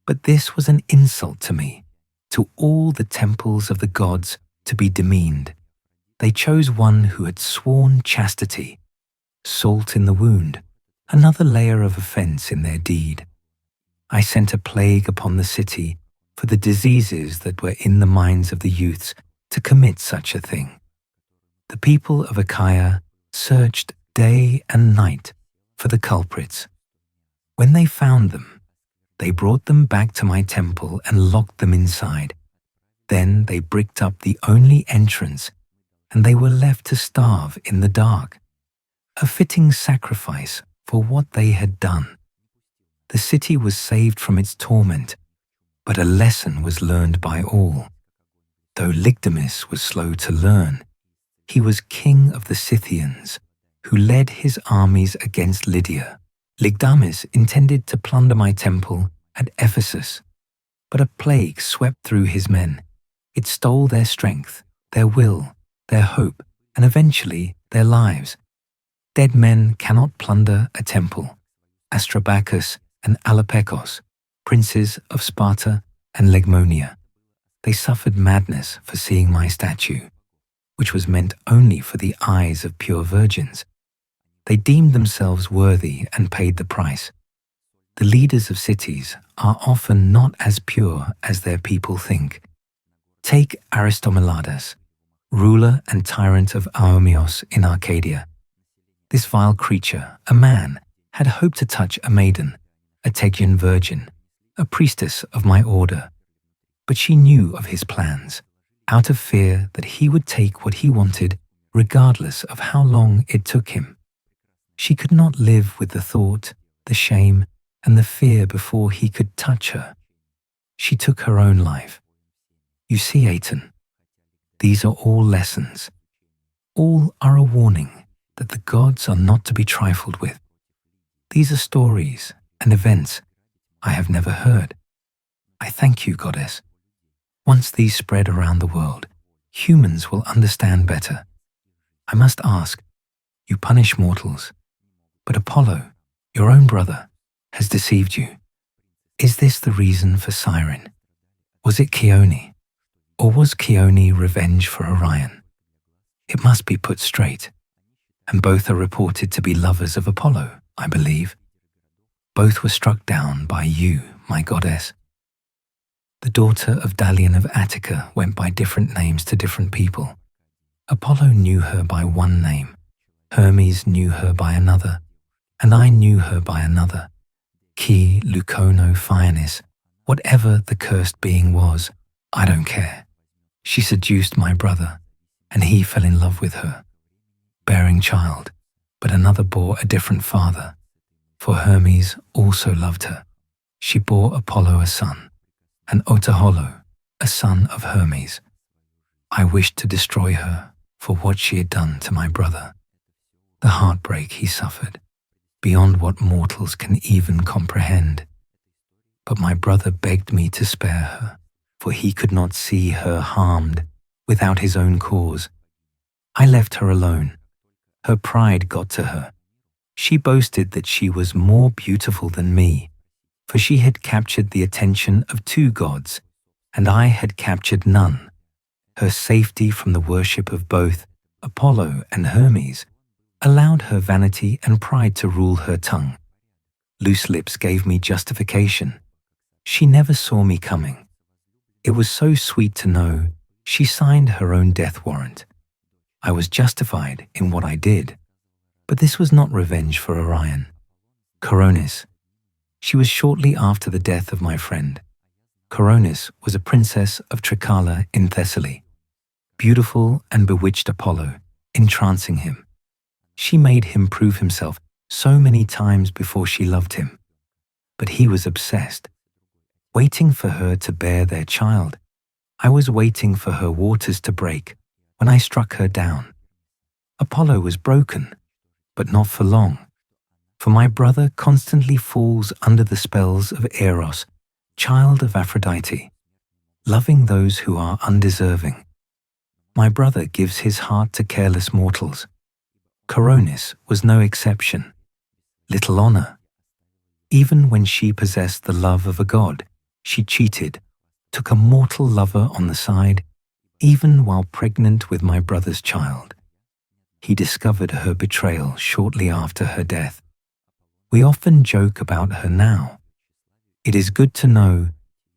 but this was an insult to me, to all the temples of the gods to be demeaned. They chose one who had sworn chastity, salt in the wound, another layer of offense in their deed. I sent a plague upon the city for the diseases that were in the minds of the youths to commit such a thing. The people of Achaia searched day and night for the culprits. When they found them, they brought them back to my temple and locked them inside. Then they bricked up the only entrance and they were left to starve in the dark. A fitting sacrifice for what they had done. The city was saved from its torment, but a lesson was learned by all. Though Lygdamis was slow to learn, he was king of the Scythians, who led his armies against Lydia. Lygdamis intended to plunder my temple at Ephesus, but a plague swept through his men. It stole their strength, their will, their hope, and eventually their lives. Dead men cannot plunder a temple. Astrabacus and Alapekos, princes of Sparta and Legmonia, they suffered madness for seeing my statue, which was meant only for the eyes of pure virgins. They deemed themselves worthy and paid the price. The leaders of cities are often not as pure as their people think. Take Aristomeladas, ruler and tyrant of Aomios in Arcadia. This vile creature, a man, had hoped to touch a maiden, a Tegean virgin, a priestess of my order. But she knew of his plans, out of fear that he would take what he wanted, regardless of how long it took him. She could not live with the thought, the shame, and the fear before he could touch her. She took her own life. You see, Aeton, these are all lessons. All are a warning that the gods are not to be trifled with. These are stories and events I have never heard. I thank you, goddess. Once these spread around the world, humans will understand better. I must ask, you punish mortals, but Apollo, your own brother, has deceived you. Is this the reason for Siren? Was it Chione? Or was Chione revenge for Orion? It must be put straight. And both are reported to be lovers of Apollo, I believe. Both were struck down by you, my goddess. The daughter of Dalian of Attica went by different names to different people. Apollo knew her by one name, Hermes knew her by another, and I knew her by another. Ki, Lucono, Phaenis, whatever the cursed being was, I don't care. She seduced my brother, and he fell in love with her, bearing child, but another bore a different father, for Hermes also loved her. She bore Apollo a son, and Otaholo, a son of Hermes. I wished to destroy her for what she had done to my brother. The heartbreak he suffered, beyond what mortals can even comprehend. But my brother begged me to spare her, for he could not see her harmed without his own cause. I left her alone. Her pride got to her. She boasted that she was more beautiful than me, for she had captured the attention of two gods, and I had captured none. Her safety from the worship of both Apollo and Hermes allowed her vanity and pride to rule her tongue. Loose lips gave me justification. She never saw me coming. It was so sweet to know she signed her own death warrant. I was justified in what I did. But this was not revenge for Orion. Coronis. She was shortly after the death of my friend. Coronis was a princess of Tricala in Thessaly. Beautiful and bewitched Apollo, entrancing him. She made him prove himself so many times before she loved him. But he was obsessed. Waiting for her to bear their child, I was waiting for her waters to break when I struck her down. Apollo was broken, but not for long. For my brother constantly falls under the spells of Eros, child of Aphrodite, loving those who are undeserving. My brother gives his heart to careless mortals. Coronis was no exception. Little honor. Even when she possessed the love of a god, she cheated, took a mortal lover on the side, even while pregnant with my brother's child. He discovered her betrayal shortly after her death. We often joke about her now. It is good to know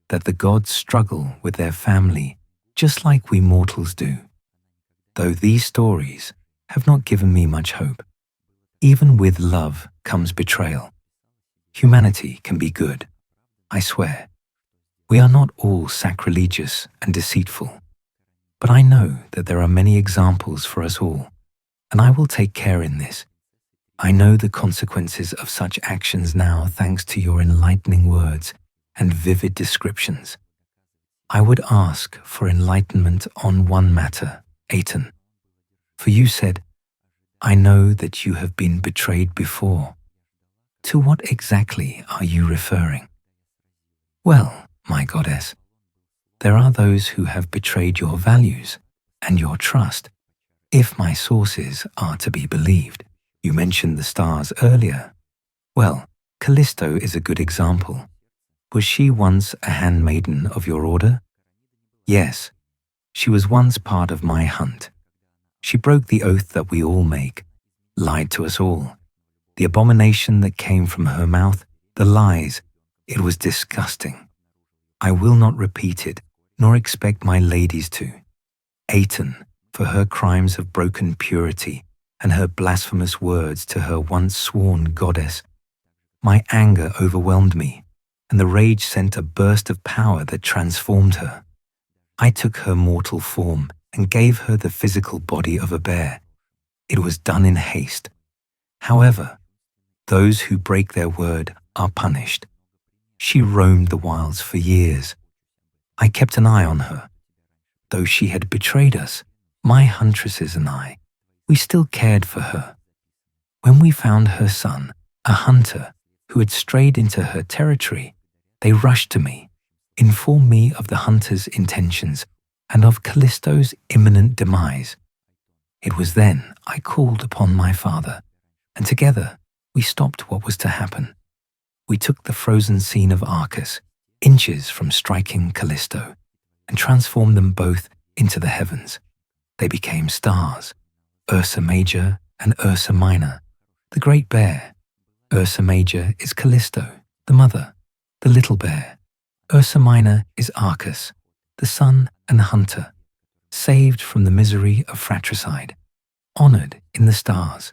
that the gods struggle with their family just like we mortals do. Though these stories have not given me much hope. Even with love comes betrayal. Humanity can be good, I swear. We are not all sacrilegious and deceitful. But I know that there are many examples for us all, and I will take care in this. I know the consequences of such actions now thanks to your enlightening words and vivid descriptions. I would ask for enlightenment on one matter, Aeton. For you said, I know that you have been betrayed before. To what exactly are you referring? Well, my goddess, there are those who have betrayed your values and your trust, if my sources are to be believed. You mentioned the stars earlier. Well, Callisto is a good example. Was she once a handmaiden of your order? Yes, she was once part of my hunt. She broke the oath that we all make, lied to us all. The abomination that came from her mouth, the lies, it was disgusting. I will not repeat it, nor expect my ladies to. Aeton, for her crimes of broken purity and her blasphemous words to her once sworn goddess. My anger overwhelmed me, and the rage sent a burst of power that transformed her. I took her mortal form and gave her the physical body of a bear. It was done in haste. However, those who break their word are punished. She roamed the wilds for years. I kept an eye on her. Though she had betrayed us, my huntresses and I, we still cared for her. When we found her son, a hunter, who had strayed into her territory, they rushed to me, informed me of the hunter's intentions and of Callisto's imminent demise. It was then I called upon my father, and together we stopped what was to happen. We took the frozen scene of Arcus, inches from striking Callisto, and transformed them both into the heavens. They became stars, Ursa Major and Ursa Minor, the great bear. Ursa Major is Callisto, the mother, the little bear. Ursa Minor is Arcus, the son and hunter, saved from the misery of fratricide, honored in the stars.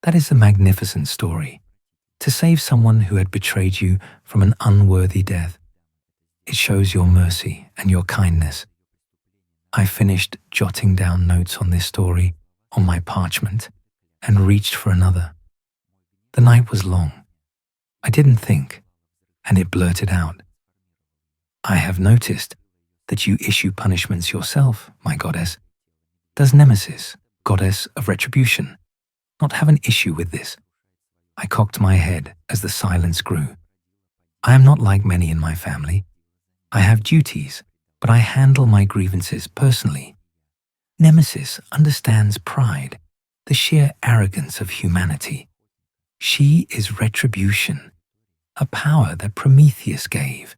That is the magnificent story, to save someone who had betrayed you from an unworthy death. It shows your mercy and your kindness. I finished jotting down notes on this story on my parchment and reached for another. The night was long. I didn't think, and it blurted out. I have noticed that you issue punishments yourself, my goddess. Does Nemesis, goddess of retribution, not have an issue with this? I cocked my head as the silence grew. I am not like many in my family. I have duties, but I handle my grievances personally. Nemesis understands pride, the sheer arrogance of humanity. She is retribution, a power that Prometheus gave.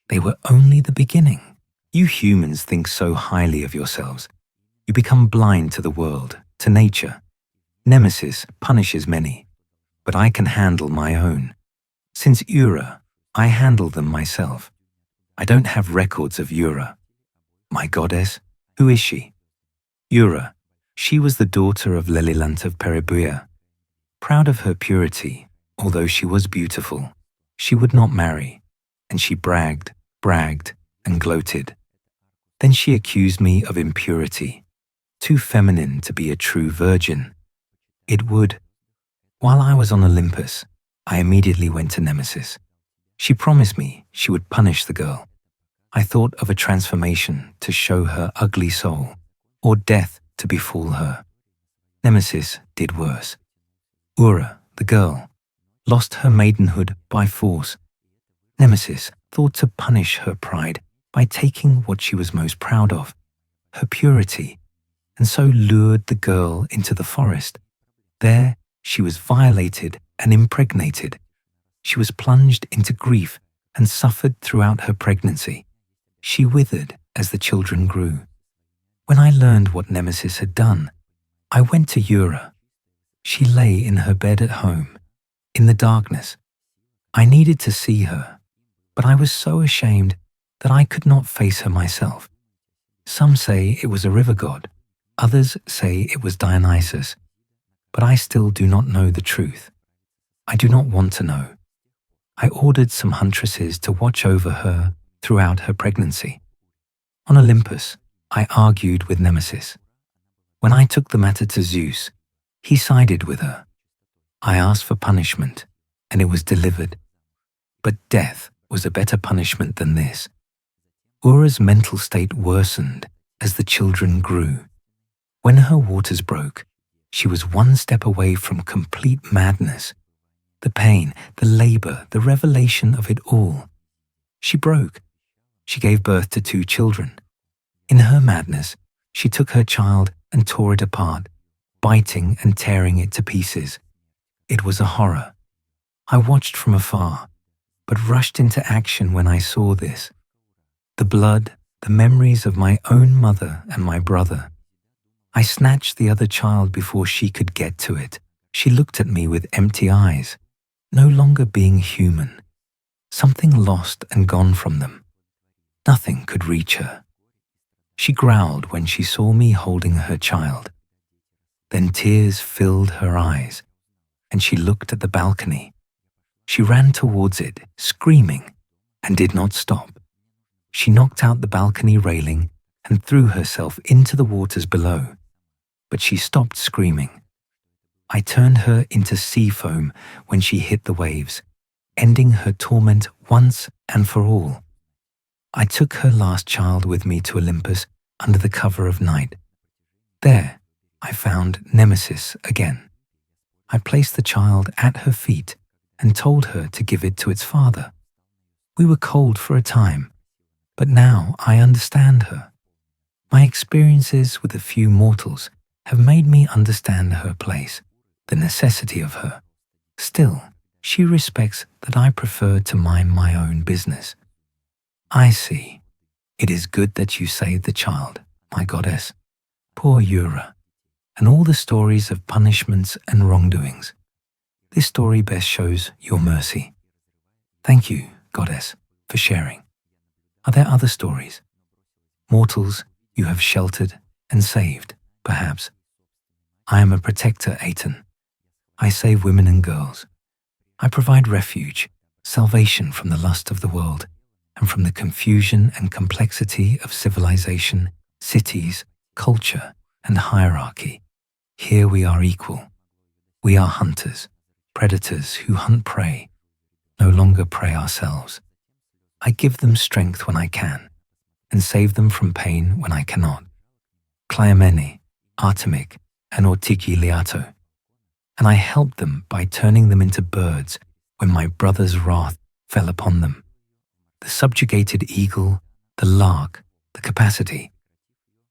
They were only the beginning. You humans think so highly of yourselves. You become blind to the world, to nature. Nemesis punishes many, but I can handle my own. Since Ura, I handle them myself. I don't have records of Ura. My goddess, who is she? Ura, she was the daughter of Lelilant of Periboea. Proud of her purity, although she was beautiful, she would not marry, and she bragged, and gloated. Then she accused me of impurity, too feminine to be a true virgin. While I was on Olympus, I immediately went to Nemesis. She promised me she would punish the girl. I thought of a transformation to show her ugly soul, or death to befall her. Nemesis did worse. Ura, the girl, lost her maidenhood by force. Nemesis thought to punish her pride by taking what she was most proud of, her purity, and so lured the girl into the forest. There, she was violated and impregnated. She was plunged into grief and suffered throughout her pregnancy. She withered as the children grew. When I learned what Nemesis had done, I went to Ura. She lay in her bed at home, in the darkness. I needed to see her, but I was so ashamed that I could not face her myself. Some say it was a river god, others say it was Dionysus, but I still do not know the truth. I do not want to know. I ordered some huntresses to watch over her throughout her pregnancy. On Olympus, I argued with Nemesis. When I took the matter to Zeus, he sided with her. I asked for punishment, and it was delivered. But death was a better punishment than this. Ura's mental state worsened as the children grew. When her waters broke, she was one step away from complete madness. The pain, the labor, the revelation of it all. She broke. She gave birth to 2 children. In her madness, she took her child and tore it apart, biting and tearing it to pieces. It was a horror. I watched from afar, but rushed into action when I saw this. The blood, the memories of my own mother and my brother. I snatched the other child before she could get to it. She looked at me with empty eyes, no longer being human. Something lost and gone from them. Nothing could reach her. She growled when she saw me holding her child. Then tears filled her eyes, and she looked at the balcony. She ran towards it, screaming, and did not stop. She knocked out the balcony railing and threw herself into the waters below, but she stopped screaming. I turned her into sea foam when she hit the waves, ending her torment once and for all. I took her last child with me to Olympus under the cover of night. There, I found Nemesis again. I placed the child at her feet and told her to give it to its father. We were cold for a time, but now I understand her. My experiences with a few mortals have made me understand her place, the necessity of her. Still, she respects that I prefer to mind my own business. I see. It is good that you saved the child, my goddess. Poor Ura, and all the stories of punishments and wrongdoings. This story best shows your mercy. Thank you, goddess, for sharing. Are there other stories? Mortals you have sheltered and saved, perhaps. I am a protector, Aeton. I save women and girls. I provide refuge, salvation from the lust of the world, and from the confusion and complexity of civilization, cities, culture, and hierarchy. Here we are equal. We are hunters, predators who hunt prey, no longer prey ourselves. I give them strength when I can, and save them from pain when I cannot. Cleomene, Artemis, and Ortiki-Liato. And I helped them by turning them into birds when my brother's wrath fell upon them. The subjugated eagle, the lark, the capacity.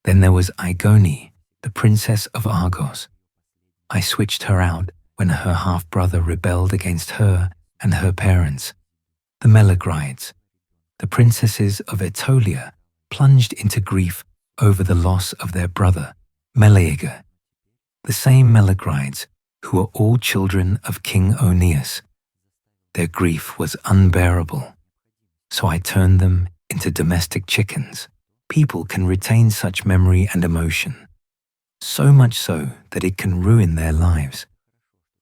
Then there was Igone, the princess of Argos. I switched her out when her half-brother rebelled against her and her parents. The Melagrides, the princesses of Aetolia, plunged into grief over the loss of their brother, Meleager. The same Melagrides who were all children of King Oeneus. Their grief was unbearable, so I turned them into domestic chickens. People can retain such memory and emotion, so much so that it can ruin their lives.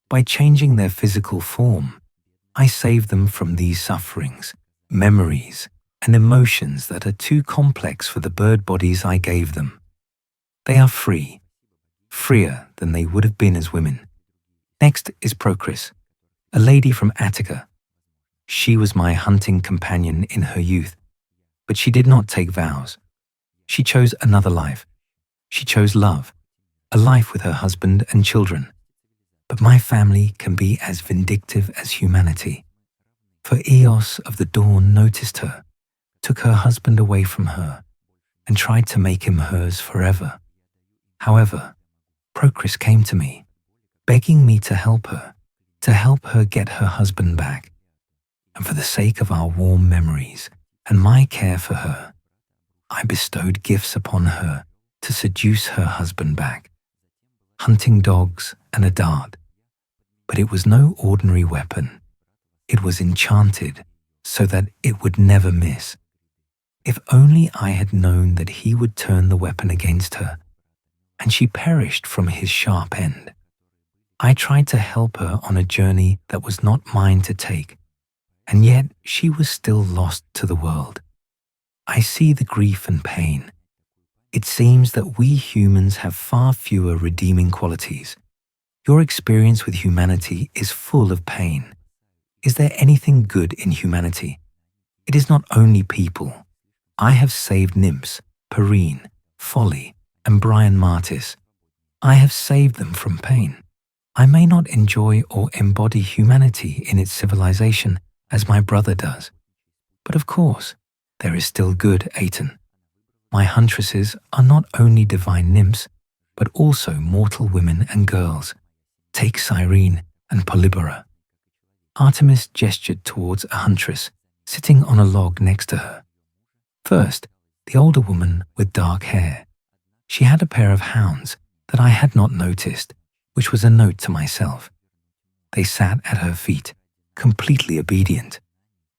By changing their physical form, I save them from these sufferings, memories, and emotions that are too complex for the bird bodies I gave them. They are free, freer than they would have been as women. Next is Procris, a lady from Attica. She was my hunting companion in her youth, but she did not take vows. She chose another life. She chose love, a life with her husband and children. But my family can be as vindictive as humanity. For Eos of the dawn noticed her, took her husband away from her, and tried to make him hers forever. However, Procris came to me, begging me to help her get her husband back. And for the sake of our warm memories and my care for her, I bestowed gifts upon her to seduce her husband back. Hunting dogs and a dart. But it was no ordinary weapon. It was enchanted so that it would never miss. If only I had known that he would turn the weapon against her, and she perished from his sharp end. I tried to help her on a journey that was not mine to take, and yet she was still lost to the world. I see the grief and pain. It seems that we humans have far fewer redeeming qualities. Your experience with humanity is full of pain. Is there anything good in humanity? It is not only people. I have saved Nymphs, Perrine, Folly, and Brian Martis. I have saved them from pain. I may not enjoy or embody humanity in its civilization as my brother does. But of course, there is still good, Aeton. My huntresses are not only divine nymphs, but also mortal women and girls. Take Cyrene and Polybora. Artemis gestured towards a huntress sitting on a log next to her. First, the older woman with dark hair. She had a pair of hounds that I had not noticed, which was a note to myself. They sat at her feet, completely obedient.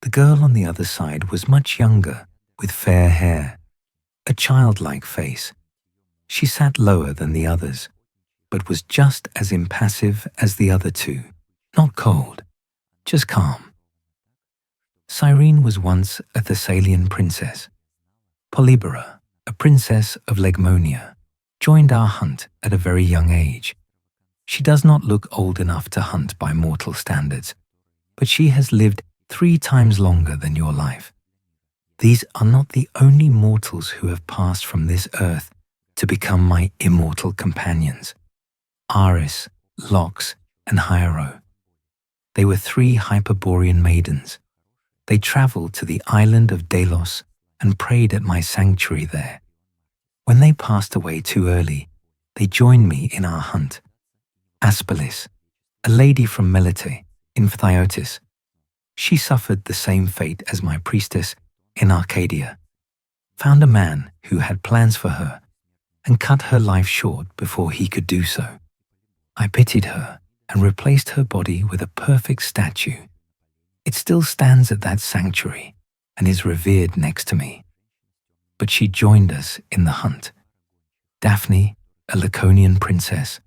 The girl on the other side was much younger, with fair hair, a childlike face. She sat lower than the others, but was just as impassive as the other two, not cold, just calm. Cyrene was once a Thessalian princess. Polybora, a princess of Legmonia, joined our hunt at a very young age. She does not look old enough to hunt by mortal standards, but she has lived 3 times longer than your life. These are not the only mortals who have passed from this earth to become my immortal companions. Aris, Lox, and Hiero. They were 3 Hyperborean maidens. They traveled to the island of Delos and prayed at my sanctuary there. When they passed away too early, they joined me in our hunt. Aspelis, a lady from Melite in Phthiotis. She suffered the same fate as my priestess in Arcadia, found a man who had plans for her and cut her life short before he could do so. I pitied her and replaced her body with a perfect statue. It still stands at that sanctuary and is revered next to me. But she joined us in the hunt. Daphne, a Laconian princess,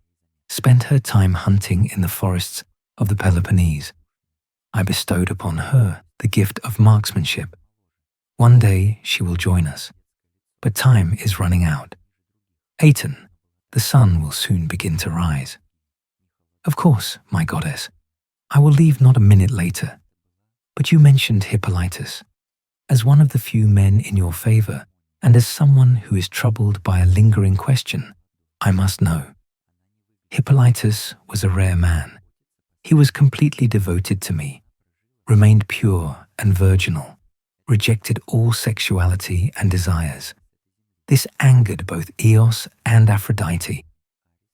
spent her time hunting in the forests of the Peloponnese. I bestowed upon her the gift of marksmanship. One day she will join us, but time is running out. Aeton, the sun will soon begin to rise. Of course, my goddess, I will leave not a minute later. But you mentioned Hippolytus. As one of the few men in your favor, and as someone who is troubled by a lingering question, I must know. Hippolytus was a rare man. He was completely devoted to me, remained pure and virginal, rejected all sexuality and desires. This angered both Eos and Aphrodite,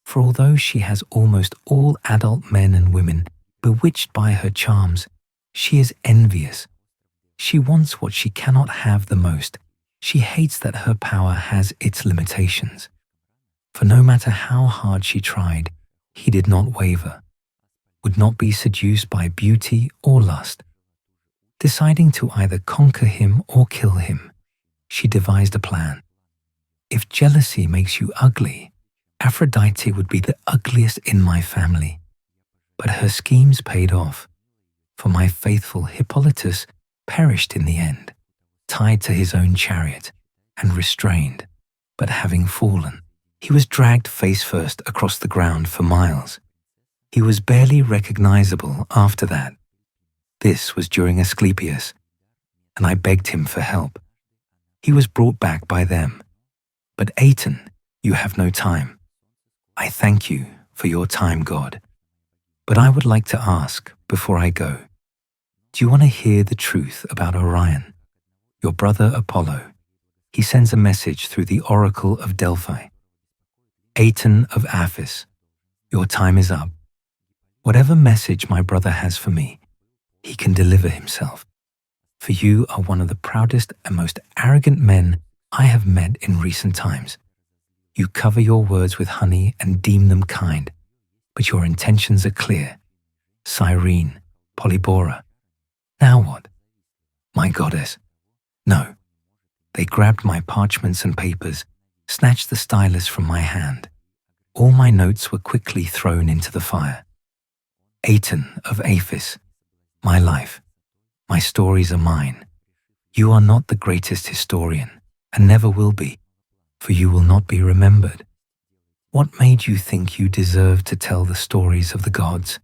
for although she has almost all adult men and women bewitched by her charms, she is envious. She wants what she cannot have the most. She hates that her power has its limitations. For no matter how hard she tried, he did not waver, would not be seduced by beauty or lust. Deciding to either conquer him or kill him, she devised a plan. If jealousy makes you ugly, Aphrodite would be the ugliest in my family. But her schemes paid off, for my faithful Hippolytus perished in the end, tied to his own chariot and restrained, but having fallen, he was dragged face first across the ground for miles. He was barely recognizable after that. This was during Asclepius, and I begged him for help. He was brought back by them. But Aeton, you have no time. I thank you for your time, God. But I would like to ask, before I go, do you want to hear the truth about Orion, your brother Apollo? He sends a message through the oracle of Delphi. Aeton of Aphis, your time is up. Whatever message my brother has for me, he can deliver himself. For you are one of the proudest and most arrogant men I have met in recent times. You cover your words with honey and deem them kind, but your intentions are clear. Cyrene, Polybora. Now what? My goddess. No. They grabbed my parchments and papers, snatched the stylus from my hand. All my notes were quickly thrown into the fire. Aeton of Aphis, my life, my stories are mine. You are not the greatest historian, and never will be. for you will not be remembered. What made you think you deserved to tell the stories of the gods?"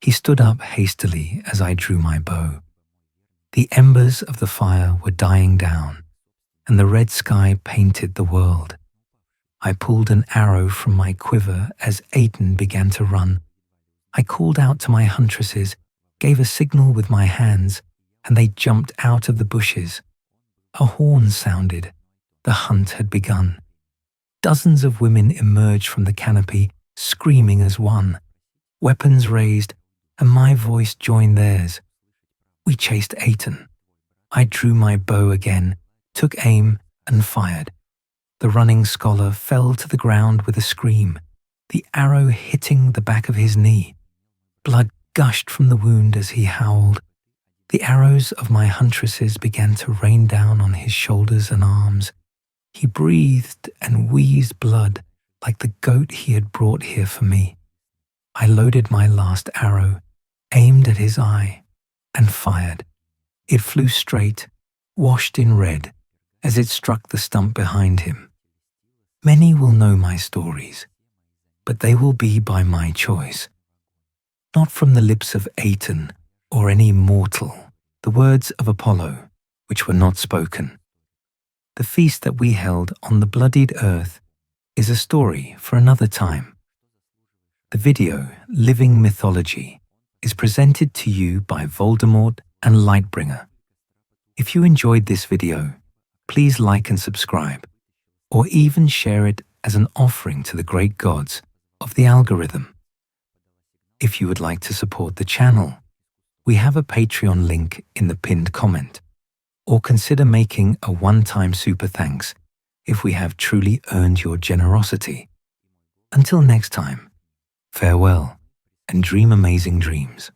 He stood up hastily as I drew my bow. The embers of the fire were dying down, and the red sky painted the world. I pulled an arrow from my quiver as Aeton began to run. I called out to my huntresses, gave a signal with my hands, and they jumped out of the bushes. A horn sounded. The hunt had begun. Dozens of women emerged from the canopy, screaming as one. Weapons raised, and my voice joined theirs. We chased Aeton. I drew my bow again, took aim, and fired. The running scholar fell to the ground with a scream, the arrow hitting the back of his knee. Blood gushed from the wound as he howled. The arrows of my huntresses began to rain down on his shoulders and arms. He breathed and wheezed blood like the goat he had brought here for me. I loaded my last arrow, aimed at his eye, and fired. It flew straight, washed in red, as it struck the stump behind him. Many will know my stories, but they will be by my choice. Not from the lips of Aeton or any mortal, the words of Apollo, which were not spoken. The feast that we held on the bloodied earth is a story for another time. The video, Living Mythology, is presented to you by Voldemort and Lightbringer. If you enjoyed this video, please like and subscribe, or even share it as an offering to the great gods of the algorithm. If you would like to support the channel, we have a Patreon link in the pinned comment, or consider making a one-time super thanks if we have truly earned your generosity. Until next time, farewell and dream amazing dreams.